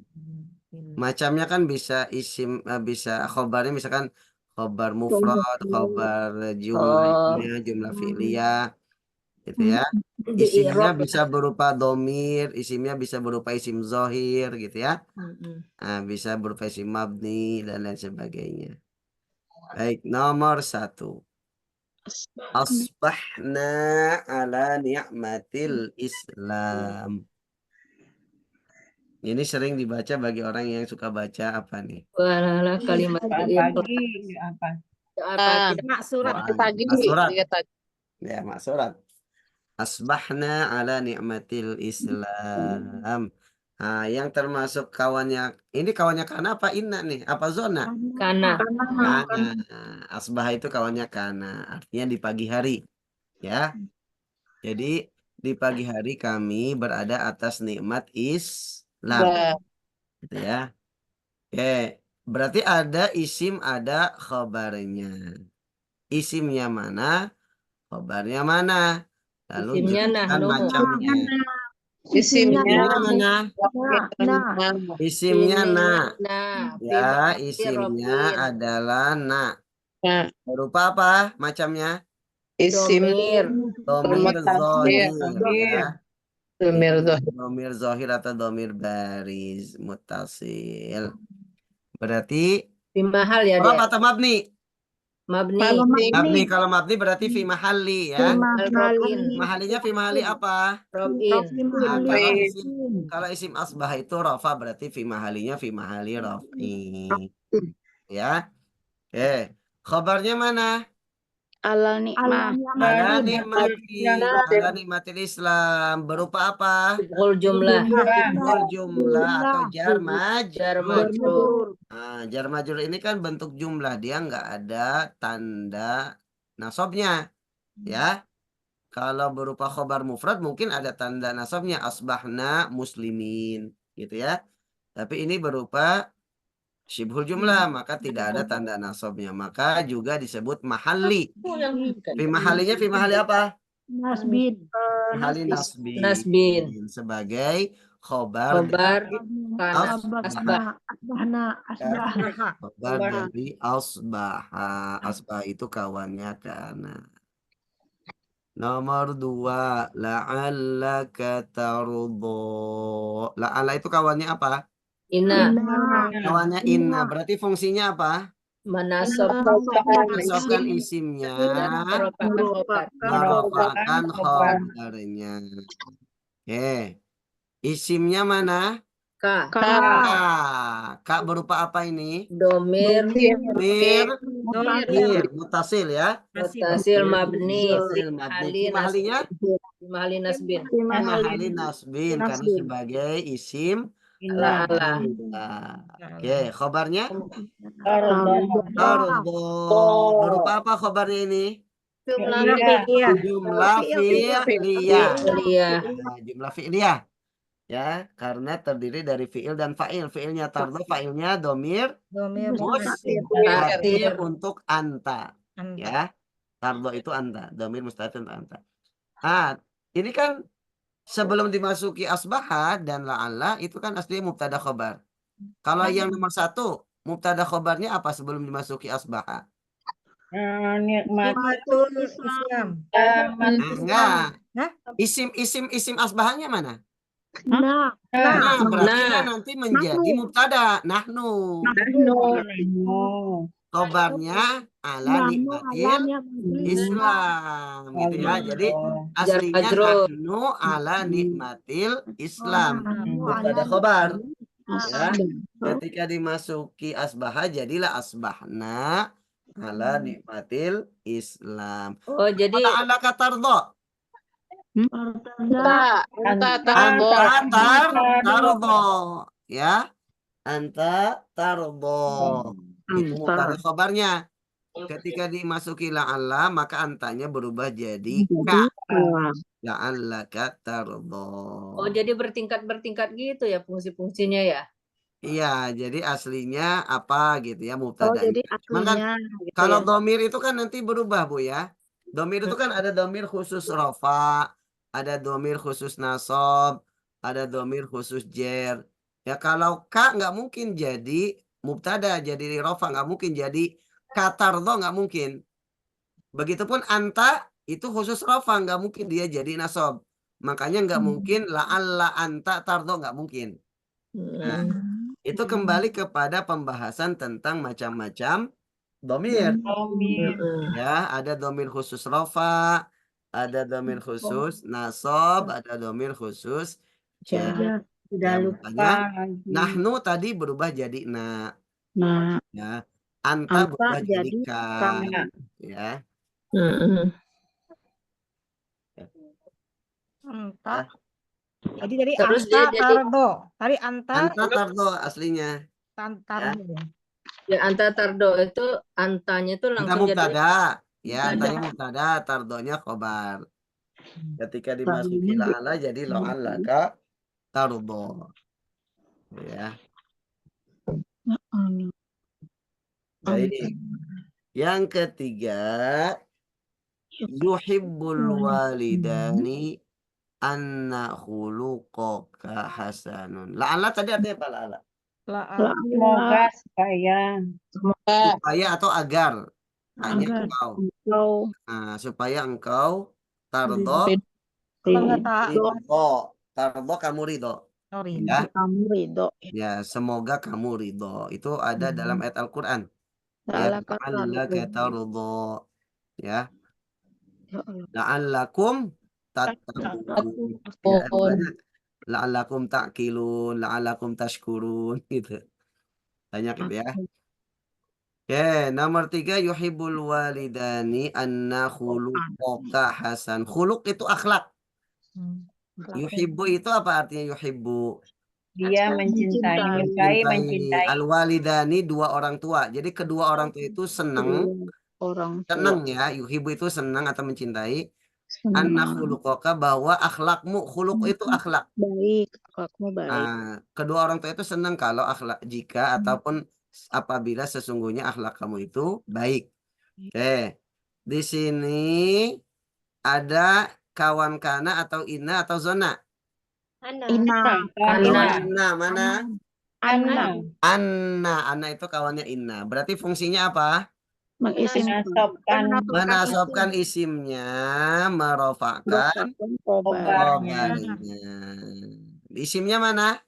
Macamnya kan bisa isim, bisa khobarnya misalkan khobar mufrad, khobar jumlahnya, jumlah fi'liyah, gitu ya. Isimnya bisa berupa domir, isimnya bisa berupa isim zohir, gitu ya. Nah, bisa berupa isim mabni dan lain sebagainya. Baik, nomor 1. Asbahna ala ni'matil Islam. Ini sering dibaca bagi orang yang suka baca apa nih? Walalah kalimat Pagi apa? mak surat. Pagi. Surat. Dia tadi. Ya, mak surat. Asbahna ala ni'matil Islam. Nah, yang termasuk kawannya, ini kawannya Kana apa Inna nih? Apa Zona? Kana. Kana. Asbah itu kawannya Kana. Artinya di pagi hari. Ya. Jadi di pagi hari kami berada atas nikmat Islam. Gitu ya. Oke. Berarti ada isim, ada khobarnya. Isimnya mana? Khobarnya mana? Lalu Isimnya jelaskan nahnu. macamnya. Isimnya mana? Isimnya na. Nah, Ya, isimnya adalah na. Nah, Berupa apa macamnya? isim Domir zohir. Ya. domir zohir. Domir zohir atau domir baris mutasil. Berarti Fi mahal ya, Rob Dek. atau mabni? Mabni. Mabni. Kalau mabni berarti fi mahali ya. Al-Robin. Mahalinya fi mahali apa? Robin. Nah, Robin. kalau isim asbah itu rofa berarti fi mahalinya fi mahali rofi. Ya. Oke. Khobarnya mana? Ala nikmah. Ala nikmatil Islam. Berupa apa? Subhul jumlah. Subhul jumlah atau jar Jar majrur. majrur. Nah, jar majrur ini kan bentuk jumlah. Dia nggak ada tanda nasabnya. Ya. Kalau berupa khobar mufrad mungkin ada tanda nasabnya. Asbahna muslimin. Gitu ya. Tapi ini berupa syibhul jumlah, maka tidak ada tanda nasabnya. Maka juga disebut mahali. Fi mahalinya fi mahali apa? Nasbin. Mahali nasbin. Nasbin. Sebagai khobar Khobar As- asbah. Asbahna. Asbah. khobar dari asbaha. Asbah itu kawannya kana. Nomor 2, la'allaka tardo. La'alla itu kawannya apa? Ina. Kawannya inna. Berarti fungsinya apa? Menasabkan isimnya, merofakkan khobarnya. Oke. Isimnya mana? Ka. Kak berupa apa ini? Domir. Mir mutasil ya. Mutasil mabni. Mutasil mabni. Mahalinya? Mahali nasbin. Mahali nasbin karena sebagai isim. Ala. Oke, khobarnya? Tardo. Berupa apa khobarnya ini? Iya. Jumlah fi'liyah. Iya. Nah, jumlah fi'liyah. Ya, karena terdiri dari fi'il dan fa'il. Fi'ilnya tardo, fa'ilnya domir Domir mustatir untuk anta. Anta. Ya, tardo itu anta. Domir mustatir untuk anta. Ah, ini kan sebelum dimasuki asbaha dan la'alla itu kan aslinya mubtada khobar. Kalau yang nomor 1, mubtada khobarnya apa sebelum dimasuki asbaha? Nikmatul Islam. Enggak. Hah? Isim asbahanya mana? Nah. Nah, berarti Nah. nanti menjadi mubtada. Nahnu. Khobarnya ala nikmatil Islam. Gitu ya. Jadi aslinya majrur. nahnu ala nikmatil Islam. Mubtada khobar. Ya. Ketika dimasuki asbaha jadilah asbahna ala nikmatil Islam. Oh, jadi Ala katardo. Anta Tardo. Ya. Anta tardo. Itu mubtada khobarnya. Ketika dimasuki la'alla maka antanya berubah jadi ka. La'allaka tardo. oh jadi bertingkat-bertingkat gitu ya fungsi-fungsinya ya. Iya, jadi aslinya apa gitu ya mubtadanya. jadi Cuman kan aslinya gitu kalau ya. domir itu kan nanti berubah Bu ya. Domir itu kan ada domir khusus rofa, ada domir khusus nasob, ada domir khusus jer. Ya kalau ka nggak mungkin jadi mubtada, jadi rofa nggak mungkin, jadi katardo nggak mungkin. Begitupun anta itu khusus rofa nggak mungkin dia jadi nasob. Makanya nggak mungkin la'alla anta tardo nggak mungkin. Nah, itu kembali kepada pembahasan tentang macam-macam domir. Ya, ada domir khusus rofa, ada domir khusus nasob, ada domir khusus jar. Sudah Ya, lupa makanya lagi. nahnu tadi berubah jadi na. Nah, Ya. Anta berubah jadi jadi ka. ka. Ya. Anta. Jadi dari Terus anta dia jadi- tardo. Tadi anta Anta tardo aslinya. tardo. Ya anta tardo itu antanya itu Anta langsung jadi mubtada. Ya, mubtada. antanya mubtada, tardonya khobar. Ketika dimasuki la'ala jadi la'allaka tardo. Ya. Baik. Yang ketiga, yuhibbul walidani anna khuluqaka hasanun. La'alla tadi artinya apa la'alla? Semoga supaya Supaya atau agar. Hanya Agar. engkau. Kau Nah, supaya engkau tardo Pengetaan. ridho. Tardo kamu ridho. Sorry. Ya. Kamu ridho. Ya, semoga kamu ridho. Itu ada dalam ayat Al-Quran. Ya, La'allaka la'allaka tarudhu. tarudhu. Ya, Ya Allah. la'allakum tattaqun. Ya, banyak. La'allakum ta'qilun, la'allakum tashkurun gitu. Banyak itu ya. Oke, nomor 3 yuhibbul walidani anna khuluqaka hasan. Khuluq itu akhlak. Yuhibbu itu apa artinya yuhibbu? Dia mencintai, menyukai, mencintai. Al-walidani dua orang tua. Jadi kedua orang tua itu senang Orang senang tua. ya. Yuhibbu itu senang atau mencintai. Senang. Anna khuluqaka bahwa akhlakmu. Khuluq itu akhlak. Baik. Akhlakmu baik. Kedua orang tua itu senang kalau akhlak jika ataupun apabila sesungguhnya akhlak kamu itu baik. Oke. Di sini ada kawan kana atau ina atau zona. Ina. Anna mana? Anna. Anna itu kawannya Inna. Berarti fungsinya apa? Menasobkan Menasobkan isimnya, merofakkan khobarnya. khobarnya. Isimnya mana?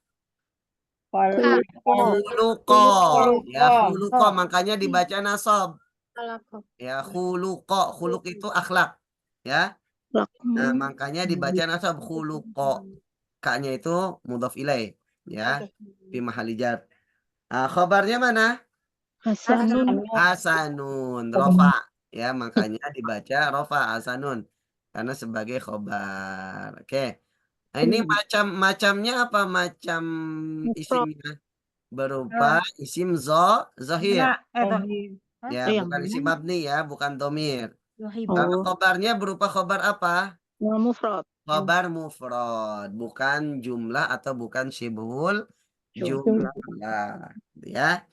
Khuluqo. Khuluqo. Ya, khuluqo makanya dibaca nasob. Ya, khuluqo. Khuluq itu akhlak. Ya. Nah, makanya dibaca nasab khuluqo. Kaknya itu mudhaf ilaih, ya. Fi mahali jar. Khabarnya mana? Hasanun. Hasanun, rofa. Ya, makanya dibaca rofa hasanun karena sebagai khobar. Oke. Nah, ini macamnya apa? Macam isimnya berupa isim zohir. Ya, bukan isim mabni ya, bukan domir. Kalau khobarnya berupa khobar apa? Mufrad. Khobar mufrad, bukan jumlah atau bukan syibhul jumlah. Ya.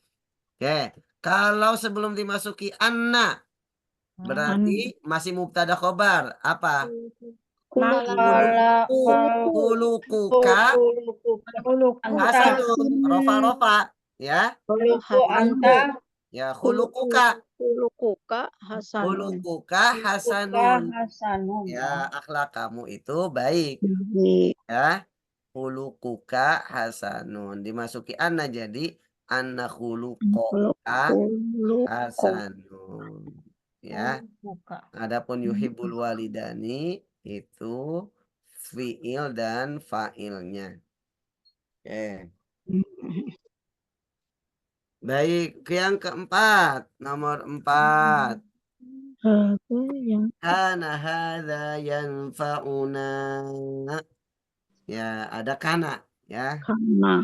Oke. Kalau sebelum dimasuki anna, berarti masih mubtada khobar. Apa? Khuluquka hasanun. Rofa. Ya. Khuluqu anta. Ya, khuluquka. Khuluquka hasanun. Khuluquka hasanun. Hasanun. Ya, akhlak kamu itu baik. Ya. Khuluquka hasanun. Dimasuki anna jadi anna khuluquka hasanun. Ya. Adapun yuhibbul walidani itu fiil dan fa'ilnya. Oke. Baik, ke yang keempat, nomor 4. Kana hadza yanfa'una. Ya, ada kana ya. Kana.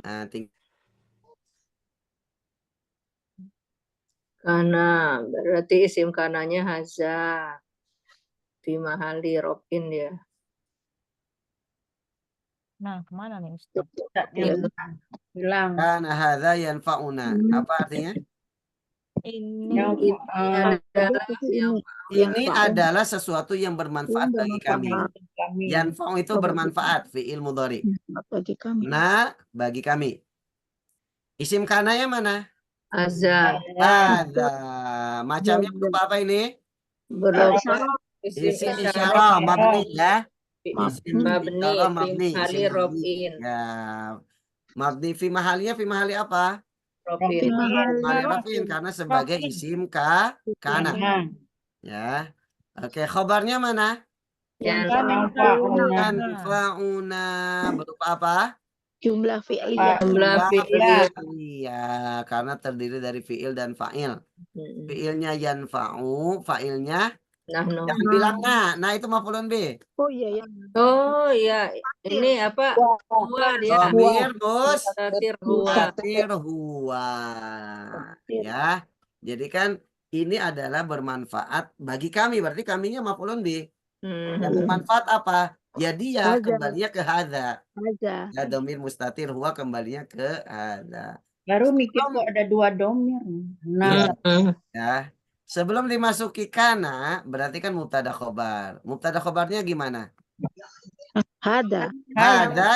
Kana berarti isim kananya haza fi mahali robin ya. Nah, kemana nih Ustaz? Bilang. Kana hadza yanfa'una. Apa artinya? Ini adalah sesuatu yang bermanfaat bagi kami. Yanfa'u itu bermanfaat, fi'il mudhari. Nah, bagi kami. Isim kana yang mana? Haza. Macamnya berupa apa ini? Berupa isim isyarah mabni ya. Isim mabni isyarah mabni. mahali robin. Ya. Mabni fi mahalinya fi mahali apa? Robin. Robin karena sebagai isim kana. Ya. Oke, khobarnya mana? Yanfa'una berupa apa? Jumlah fi'liyah. Jumlah fi'liyah. Iya, karena terdiri dari fi'il dan fa'il. Fi'ilnya yanfa'u, fa'ilnya Nahnu. jangan bilang nah itu maf'ulun bih. Oh iya ya. Oh iya, ini apa? Huwa dia. Dhamir Mustatir huwa. Ya. Jadi kan ini adalah bermanfaat bagi kami, berarti kaminya maf'ulun bih. Dan bermanfaat apa? Ya dia kembalinya ke hadza. Ya domir mustatir huwa kembalinya ke hadza. Baru mikir kok ada 2 domir. Nah, ya. Sebelum dimasuki kana berarti kan mubtada khobar. Mubtada khobarnya gimana? Hadza.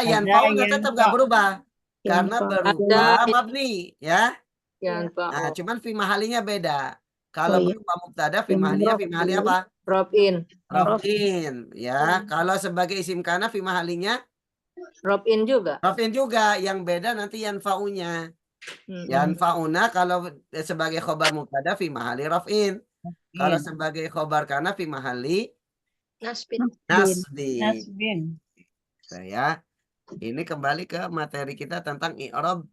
Yanfa'u tetap gak berubah. Karena berubah mabni, ya. Nah, cuman fi mahalinya beda. Kalau berupa mubtada fi mahalinya fi mahali apa? Robin, ya. Kalau sebagai isim kana fi mahalinya Rob-in juga. Rafin juga, yang beda nanti yanfa'unya. Yanfa'una kalau sebagai khobar mubtada fi mahali raf'in. Kalau sebagai khobar kana fi mahali Nasbin. nasbi. Nasbin. Saya ini kembali ke materi kita tentang i'rab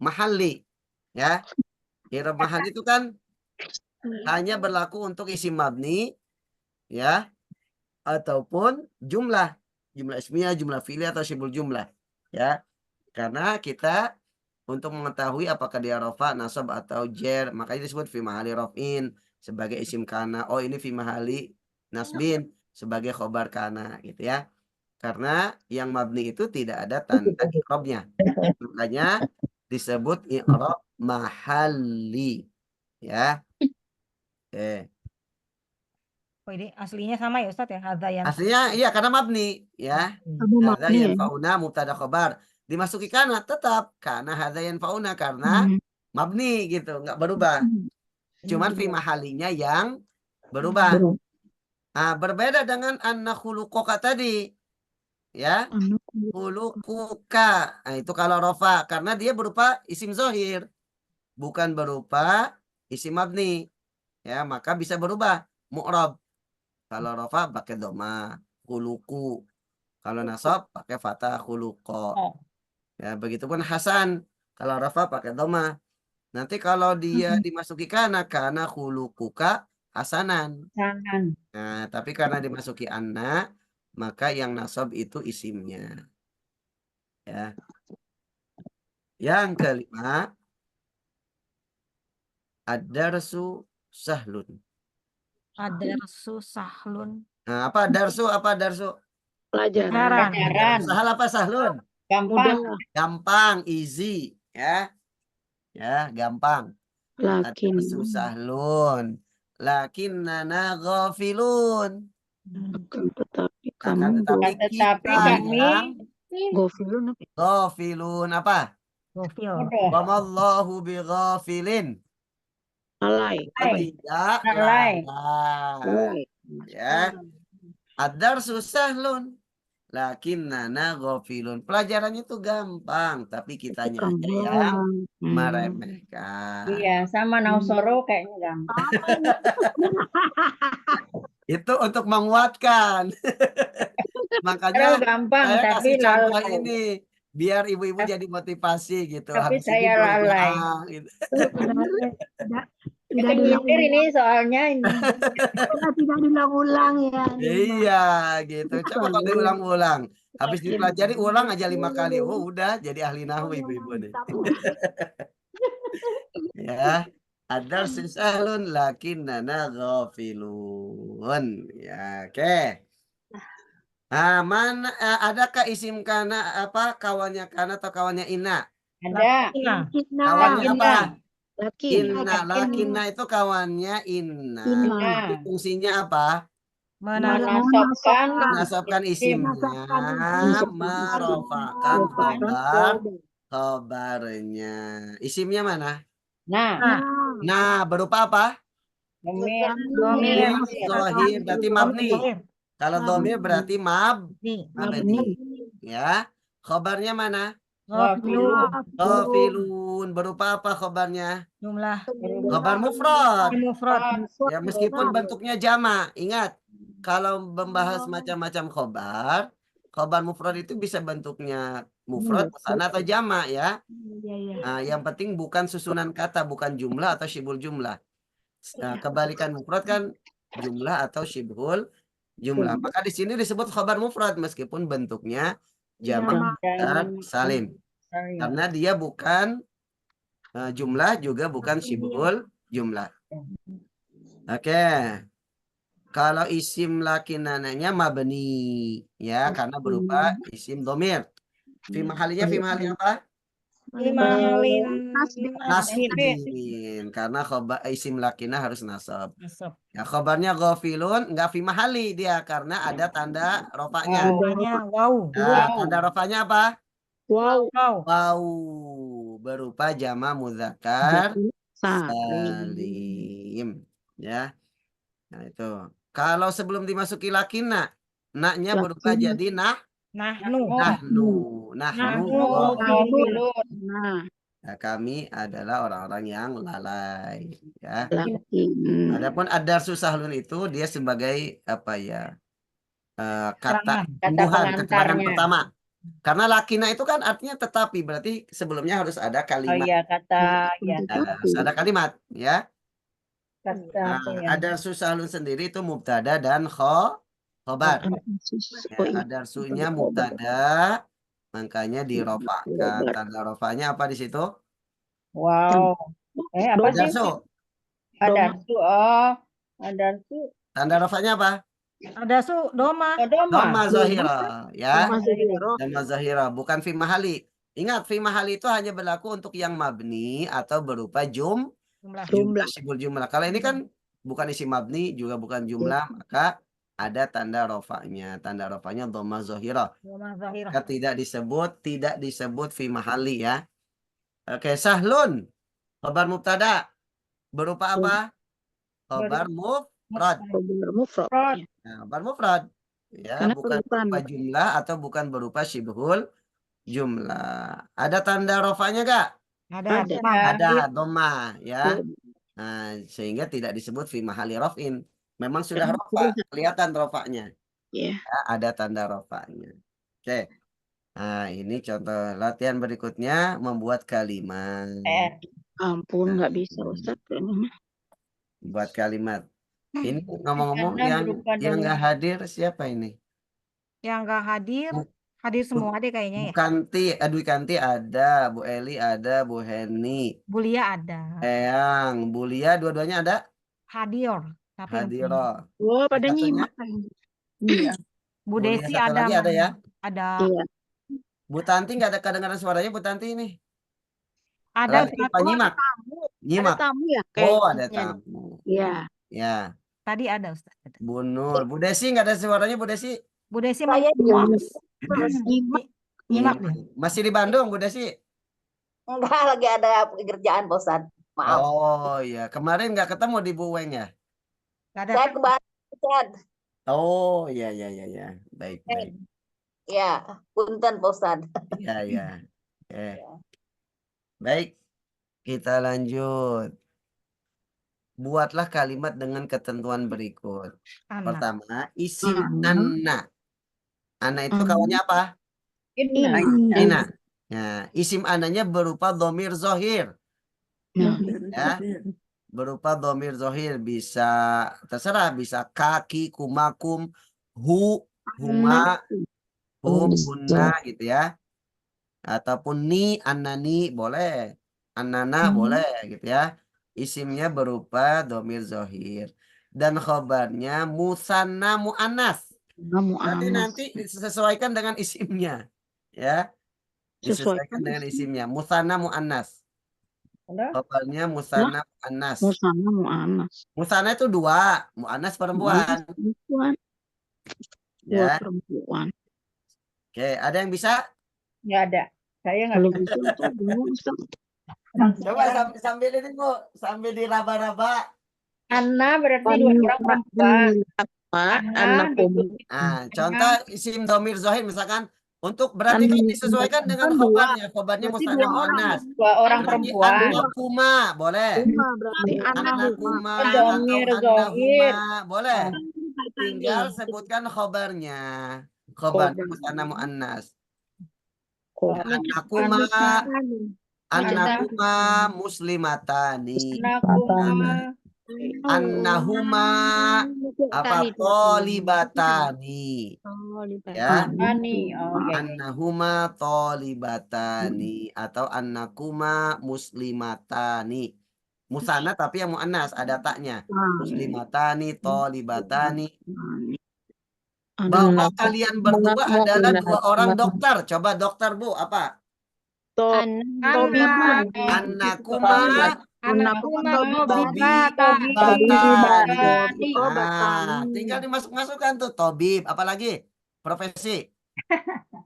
mahalli, ya. I'rab mahalli itu kan hanya berlaku untuk isim mabni, ya, ataupun jumlah ismiyah, jumlah fi'liyah atau syibul jumlah, ya. Karena kita untuk mengetahui apakah dia rafa, nasab atau jer, makanya disebut fi mahali raf'in sebagai isim kana. Oh, ini fi mahali nasbin sebagai khobar kana, gitu ya. Karena yang mabni itu tidak ada tanda i'rabnya. Makanya disebut i'rab mahalli, ya. Oke. Oh, ini aslinya sama ya Ustadz ya? Hadza yang Aslinya iya karena mabni, ya. Abu Hadza Mabni ya. yanfa'una mubtada khobar. Dimasuki kana tetap karena hadza yanfa'una karena mabni gitu, nggak berubah. Cuman fi mahalinya yang berubah. Nah, berbeda dengan an-nakhuluqoka tadi, ya. Khuluquka. Nah, itu kalau rofa karena dia berupa isim zohir, bukan berupa isim mabni, ya. Maka bisa berubah mu'rab. Kalau rofa pakai doma, khuluqu. Kalau nasab pakai fathah khuluqo. Ya, begitupun Hasan. Kalau rafa pakai doma. Nanti kalau dia dimasuki kana khuluquka hasanan. Hasanan. Nah, tapi karena dimasuki anna, maka yang nasab itu isimnya. Ya. Yang kelima, ad-darsu sahlun. ad-darsu sahlun. Nah, apa darsu? Apa darsu? Pelajaran. Pelajaran. Sahal apa sahlun? Gampang. Mudah. Gampang, easy, ya. Ya, gampang. Lakin. Ad-darsu sahlun. Lakinnana ghafilun. Akan tetapi Akan kamu tetapi Tetapi kita kami yang gofilun apa? ghafilun apa? Gofil. bodoh. Wamallahu bighafilin. Alay. Tidak Lalai. lalai. Ya. Ad-darsu sahlun. Lakinnana ghafilun. Pelajarannya itu gampang, tapi kitanya aja yang meremehkan. Iya, sama Nausoro kayaknya gampang. Itu untuk menguatkan. Makanya Kalau gampang saya tapi kasih contoh lalai. ini biar ibu-ibu jadi motivasi gitu. Tapi Habis ini saya lalai. berdoa, gitu. Tidak mikir ini soalnya ini. Tidak diulang-ulang ya. Iya gitu. Coba kalau diulang-ulang. Habis dipelajari ulang aja 5 kali. Oh udah jadi ahli nahwu ibu-ibu nih. Ya. Adar sisahlun lakinnana ghafilun. Ya, oke. Nah, adakah isim kana apa kawannya kana atau kawannya inna? Ada. Kawannya apa? Lakin. Lakinna itu kawannya inna. Inna. Tapi fungsinya apa? Menasabkan isimnya, merofakan khobarnya. Isimnya mana? Nah, berupa apa? Domir. Zohir berarti mabni. Kalau domir berarti mabni. Ya. Khobarnya mana? Ghafilun. Berupa apa khobarnya? Jumlah. Khobar mufrad. Mufrad. Ya, meskipun bentuknya jama. Ingat, kalau membahas macam-macam khobar mufrad itu bisa bentuknya mufrad, musanna atau jama ya. Nah, yang penting bukan susunan kata, bukan jumlah atau syibul jumlah. Nah, kebalikan mufrad kan jumlah atau syibul jumlah. Maka di sini disebut khobar mufrad meskipun bentuknya jamak dan salim. Karena dia bukan jumlah juga bukan syibul jumlah. Oke. Kalau isim lakinananya mabni ya karena berupa isim domir. Fi mahalinya apa? Nasbin karena isim lakina harus nasab. Ya khobarnya ghafilun enggak fi mahali dia karena ada tanda rofanya. Wow. Nah, tanda rofanya apa? Wow. Wow berupa jama muzakkar salim ya. Nah itu. Kalau sebelum dimasuki lakina, naknya berubah jadi Nahnu. Nahnu. Nahnu Nahnu ghafilun. Nah, Nah, kami adalah orang-orang yang lalai, ya. laki. Adapun ad-darsu sahlun itu dia sebagai apa ya? Kata Keterangan. tumbuhan, keterangan pengantarnya. pertama. Karena lakina itu kan artinya tetapi, berarti sebelumnya harus ada Oh kalimat. iya, kata ya. Harus ada kalimat, ya. Kata apa ya? Ad-darsu sahlun sendiri itu mubtada dan khobar. Oh iya. Ad-darsunya mubtada, makanya dirofakkan. Tanda rofanya apa di situ? Wow. Apa sih? Ad-darsu. Adarsu. Oh, adarsu. Tanda rofanya apa? Ada su doma. Oh, doma. Dhamma zahira, ya. Dhamma zahira. Dhamma zahira, bukan fi mahali. Ingat, fi mahali itu hanya berlaku untuk yang mabni atau berupa jumlah sibul jumlah. Kalau ini kan bukan isim mabni, juga bukan jumlah, maka ada tanda rofanya. Tanda rofanya dhamma zahira. Doma zahirah. Maka tidak disebut fi mahali, ya. Oke, sahlun. Khabar mubtada berupa apa? Khabar mufrad. Khabar mufrad. Ya. Nah, khabar mufrad. Ya, Karena bukan perubahan. berupa jumlah atau bukan berupa syibhul jumlah. Ada tanda rofanya gak? Ada. Ada. Ada, dhamma, ya. Nah, sehingga tidak disebut fi mahali rofin. Memang sudah rofa, kelihatan rofanya. Ya. Ya, ada tanda rofanya. Oke. Nah, ini contoh latihan berikutnya, membuat kalimat. Ampun, nggak bisa Ustaz. Buat kalimat. Ini ngomong-ngomong Karena yang berupa nggak hadir siapa ini? Yang nggak hadir, hadir semua deh kayaknya ya. Bu Kanti, Dwi Kanti ada, Bu Eli ada, Bu Heni, Bu Lia ada. Eyang, Bu Lia, dua-duanya ada? Hadir. Tapi yang Hadiro. Oh, pada Satunya? nyimak. Iya. Bu Bu Lia Desi satu ada. lagi ada ya? Ada. Iya. Bu Tanti nggak ada kedengaran suaranya Bu Tanti ini? Ada Lagi satu apa nyimak? Nyimak. Ada tamu ya? Oh, ada kayaknya. tamu. Iya. Ya, tadi ada Ustaz. Bu Nur. Bu Desi nggak ada suaranya Bu Desi? Bu Desi Saya menyimak. Nyimak. Nyimak deh. Masih di Bandung Bu Desi? enggak lagi ada pekerjaan Pak Ustadz. Maaf. Oh iya, kemarin nggak ketemu di Bu Weng ya? Nggak ada. Saya ke Bandung, Ustadz. Oh iya iya iya iya. Baik baik. Ya, punten Pak Ustadz. Iya iya. Baik, kita lanjut. Buatlah kalimat dengan ketentuan berikut. Anak. Pertama, isim anna. Anna itu kawannya apa? Inna. Ina. Nah, isim ananya berupa dhamir zohir. Ya, berupa dhamir zohir. Bisa terserah, bisa kaki, kumakum, huma, hunna gitu ya. Ataupun ni, annani boleh. Annana boleh gitu ya. Isimnya berupa dhamir zohir. Dan khobarnya musanna mu'annas. Berarti nanti disesuaikan dengan isimnya. Ya. Disesuaikan dengan isimnya. Musanna mu'annas. Khobarnya musanna mu'annas. Musanna mu'annas. Musanna itu dua. Mu'annas perempuan. Perempuan. Dua Ya. perempuan. Oke, ada yang bisa? Nggak ada. Saya nggak Kalau bisa. bisa Ustaz, bingung Ustaz. Coba sambil ini Bu, sambil diraba-raba. Anna berarti dua orang perempuan. Anak Nah, contoh isim dhamir zohir misalkan untuk berarti kan disesuaikan dengan khobarnya. Khobarnya musanna mu'annas. Dua orang Berarti perempuan. annakuma boleh. berarti Annakuma Oh, atau dhamir annahuma zohir. boleh. Tinggal sebutkan khobarnya. Khobarnya musanna mu'annas. Annakuma muslimatani. Annahuma apa tolibatani. Ya. Ani. Oh, ya. Annahuma tolibatani atau annakuma muslimatani. Musana tapi yang muannas ada taknya. Muslimatani tolibatani. Bahwa kalian berdua adalah dua orang dokter. Coba dokter Bu apa? Annakuma tinggal dimasuk-masukkan tuh tobib, apalagi profesi.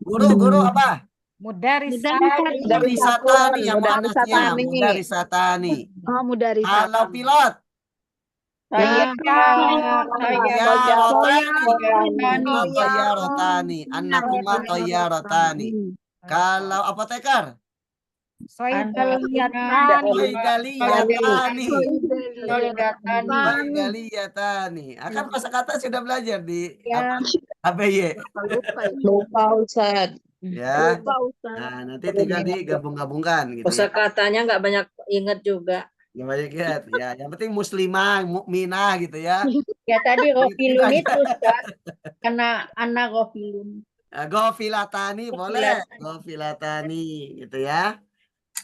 Guru apa? Mudarisatani yang muannasnya, mudarisatani. Oh, mudarisatani. Kalau pilot Saya Toyarotani. Annakuma toyarotani. Kalau apoteker? Soigaliyatani. Soigaliyatani. Akan kosakata sudah belajar di ABY. Lupa Ustaz. Ya. Nah, nanti tinggal digabung-gabungkan gitu ya. Kosakatanya nggak banyak ingat juga. Gak banyak ingat. Ya, yang penting muslimah, mukminah gitu ya. Ya tadi Rofilun aja. itu Ustaz. Karena anak Rofilun. Gofilatani boleh. Gofilatani gitu ya.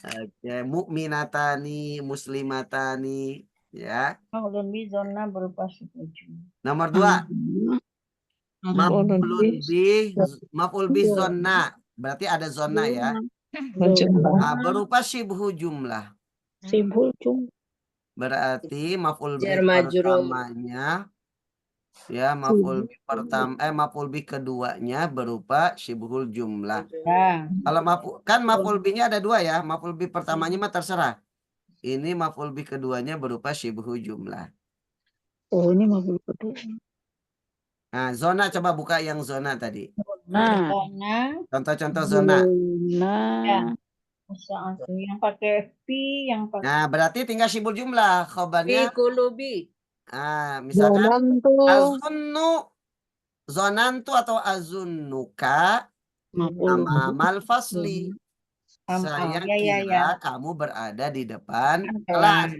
Oke, mukminatani, muslimatani ya. Maulun bi zona berupa setuju. Nomor 2. Maf'ul bi zonna. Berarti ada zona ya. Berupa syibhu jumlah. Berarti maf'ul bi Jar majrur. pertamanya ya, maf'ul bi maf'ul bi keduanya berupa syibhul jumlah. Nah, Kalau maf'ul bi-nya ada 2 ya. Maf'ul bi pertamanya mah terserah. Ini maf'ul bi keduanya berupa syibhu jumlah. Oh, ini maf'ul kedua. Nah, zona coba buka yang zona tadi. zona Contoh-contoh zona. ya. Yang pakai fi, yang pakai Nah, berarti tinggal syibhul jumlah. Khobarnya, Fi kulubi. misalkan azunnu, zonantu atau azunnuka amamal fasli. Saya kira kamu berada di depan kelas.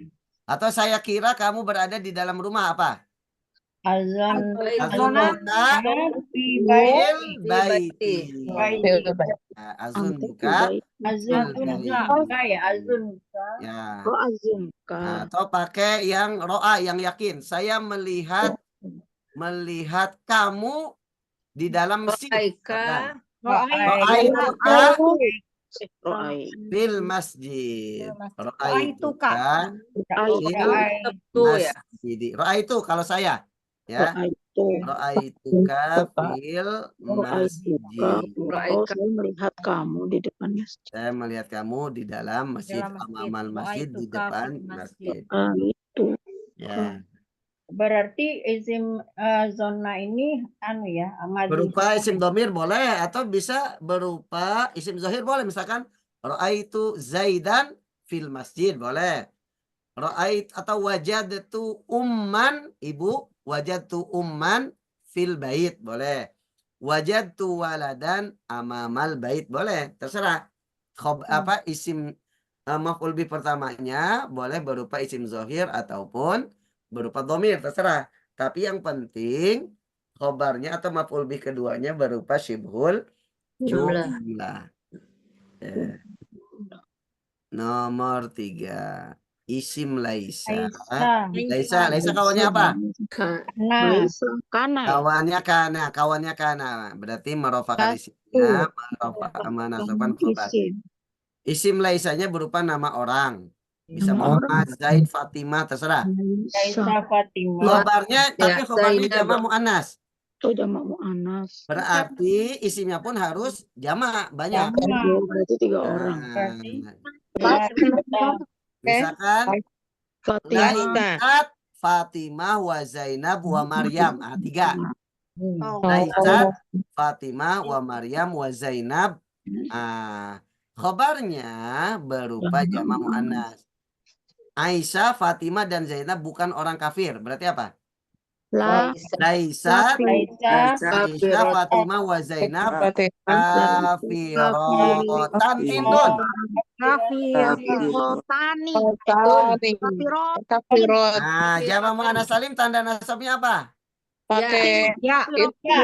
Atau saya kira kamu berada di dalam rumah apa? Azunnuka fil baiti. Azunnuka ya. Atau pakai yang ro'a, yang yakin. Saya melihat kamu di dalam masjid. Ra'aituka fil masjid. Ra'aituka fil masjid. Ra'aitu kalau saya ya. Ra'aituka fil masjid. Saya melihat kamu di depan masjid. Saya melihat kamu di dalam masjid, amamal masjid, di depan masjid. Itu. Ya. berarti isim zona ini ya Berupa isim domir boleh, atau bisa berupa isim zahir boleh. Misalkan ra'aitu Zaidan fil masjid boleh. Ra'ait atau wajadtu umman, ibu, wajadtu umman fil bait boleh. Wajadtu waladan amamal bait boleh. Terserah. Isim maf'ul bi pertamanya boleh berupa isim zahir ataupun berupa domir, terserah. Tapi yang penting khobarnya atau maf'ul bi keduanya berupa syibhul jumlah. Ya. Nomor 3. Isim laisa. Laisa kawannya apa? Kawannya kana. Berarti merofakan isimnya, menasabkan khobar. Isim laisanya berupa nama orang. Bisa Muhammad, Zaid, Fatimah, terserah. Khobarnya, tapi khobarnya jamak muannas. Oh, jamak muannas. Berarti isimnya pun harus jamak, banyak. Berarti 3 orang. Misalkan Laisat, Fatimah, wa Zainab, wa Maryam. 3. Laisat, Fatimah, wa Maryam, wa Zainab. Khobarnya berupa jamak muannas. Aisyah, Fatimah, dan Zainab bukan orang kafir. Berarti apa? Laisat, Aisyah, Fatimah, wa Zainab kafirotan. Tindun. Nah, jamak muannas salim tanda nasabnya apa? Pakai itu.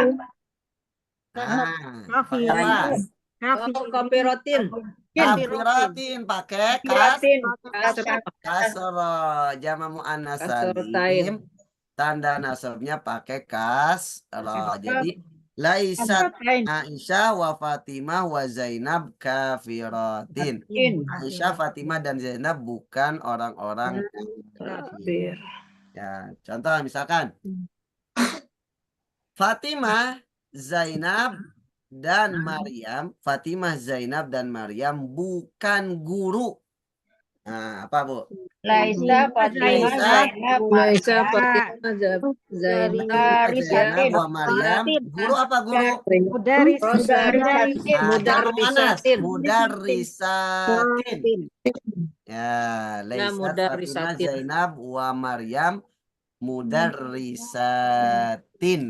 Kafirotin. Kafirotin pakai kasro. Jamak muannas salim tanda nasabnya pakai kasro. Jadi laisat Aisyah wa Fatimah wa Zainab kafirotin. Aisyah, Fatimah, dan Zainab bukan orang-orang kafir. Ya, contoh misalkan Fatimah, Zainab, dan Maryam. Fatimah, Zainab, dan Maryam bukan guru. Nah, apa Bu? Laisa, Fatimah, Laisa, Zainab, Laisa, Maria, Fatimah, Zainab, Mudarisatin, Zainab wa Maryam. Guru apa guru? Mudaris. Mudarisatin, Nah, jangan Anas. Mudarrisatin. Mudarisatin. Ya, Laisa, Fatimah, Mudarrisatin. Zainab wa Maryam mudarrisatin.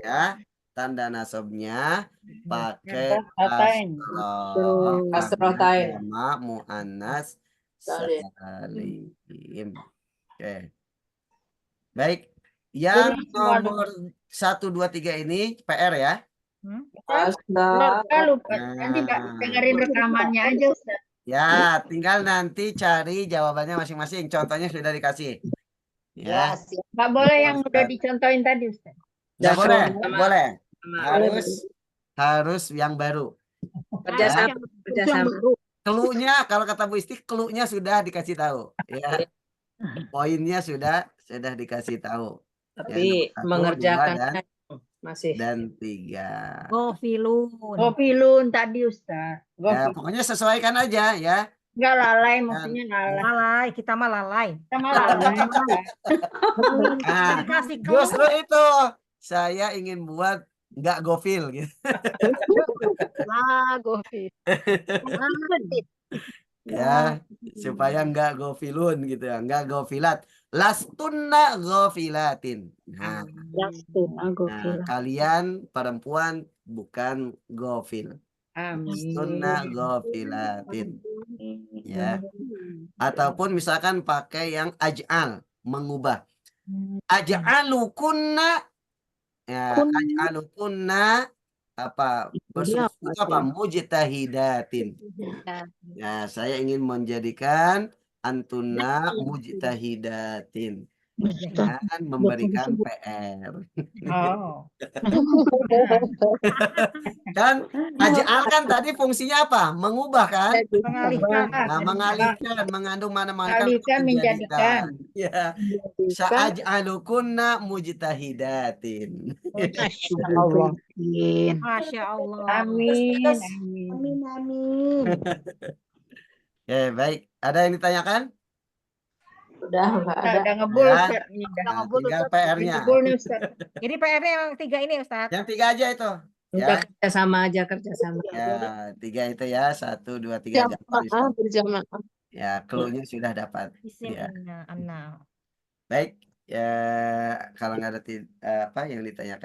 Ya, tanda nasabnya pakai Fatain. kasroh Kasroh karena tain. jama' muannas Salim. salim. Oke. Baik. Yang nomor 1, 2, 3 ini PR ya. Lorca lupa. Nanti dengerin rekamannya aja, Ustaz. Ya, tinggal nanti cari jawabannya masing-masing. Contohnya sudah dikasih. Ya. Nggak boleh yang udah dicontohin tadi, Ustaz. Nggak boleh, Sama. boleh. Sama. Harus yang baru. Kerjasama. Cluenya kalau kata Bu Isti, cluenya sudah dikasih tahu. Ya. Poinnya sudah dikasih tahu. Tapi Yang 1, 2, mengerjakannya masih. dan 3. Gofilun tadi, Ustaz. Ya, pokoknya sesuaikan aja ya. Nggak lalai, maksudnya lalai. Lalai, kita mah lalai. Kita mah lalai. Nah, Dikasih justru itu saya ingin buat nggak gofil gitu. Gofil. Ya, supaya nggak gofilun gitu ya, nggak gofilat. Lastunna gofilatin. Nah, kalian perempuan bukan gofil. Lastunna gofilatin. Ya. Ataupun misalkan pakai yang aj'al, mengubah. Aj'alukunna, ya, aj'alukunna apa bersuku apa mujtahidatin. Ya, saya ingin menjadikan antuna mujtahidatin dan memberikan PR. Oh. Kan aj'al kan tadi fungsinya apa? Mengubah kan? Mengalihkan. Nah, mengalihkan, mengandung mana Mengalihkan, menjadikan. Ya. Sa'aj'alukunna mujtahidatin. Masya Allah. Masya Allah. Amin. Ya, baik. Ada yang ditanyakan? Udah nggak ada. Udah ngebul, Ya. Ustaz. Ini udah Nah, tinggal PR-nya. ngebul nih, Ustaz. Jadi PR-nya yang 3 ini, Ustaz. Yang 3 aja itu. Udah Ya. kerjasama aja kerjasama. Ya, 3 itu ya. 1, 2, 3 Berjamaah. Ya, clue-nya sudah dapat. Isim Ya. anna. Baik. Ya, kalau nggak ada apa yang ditanyakan.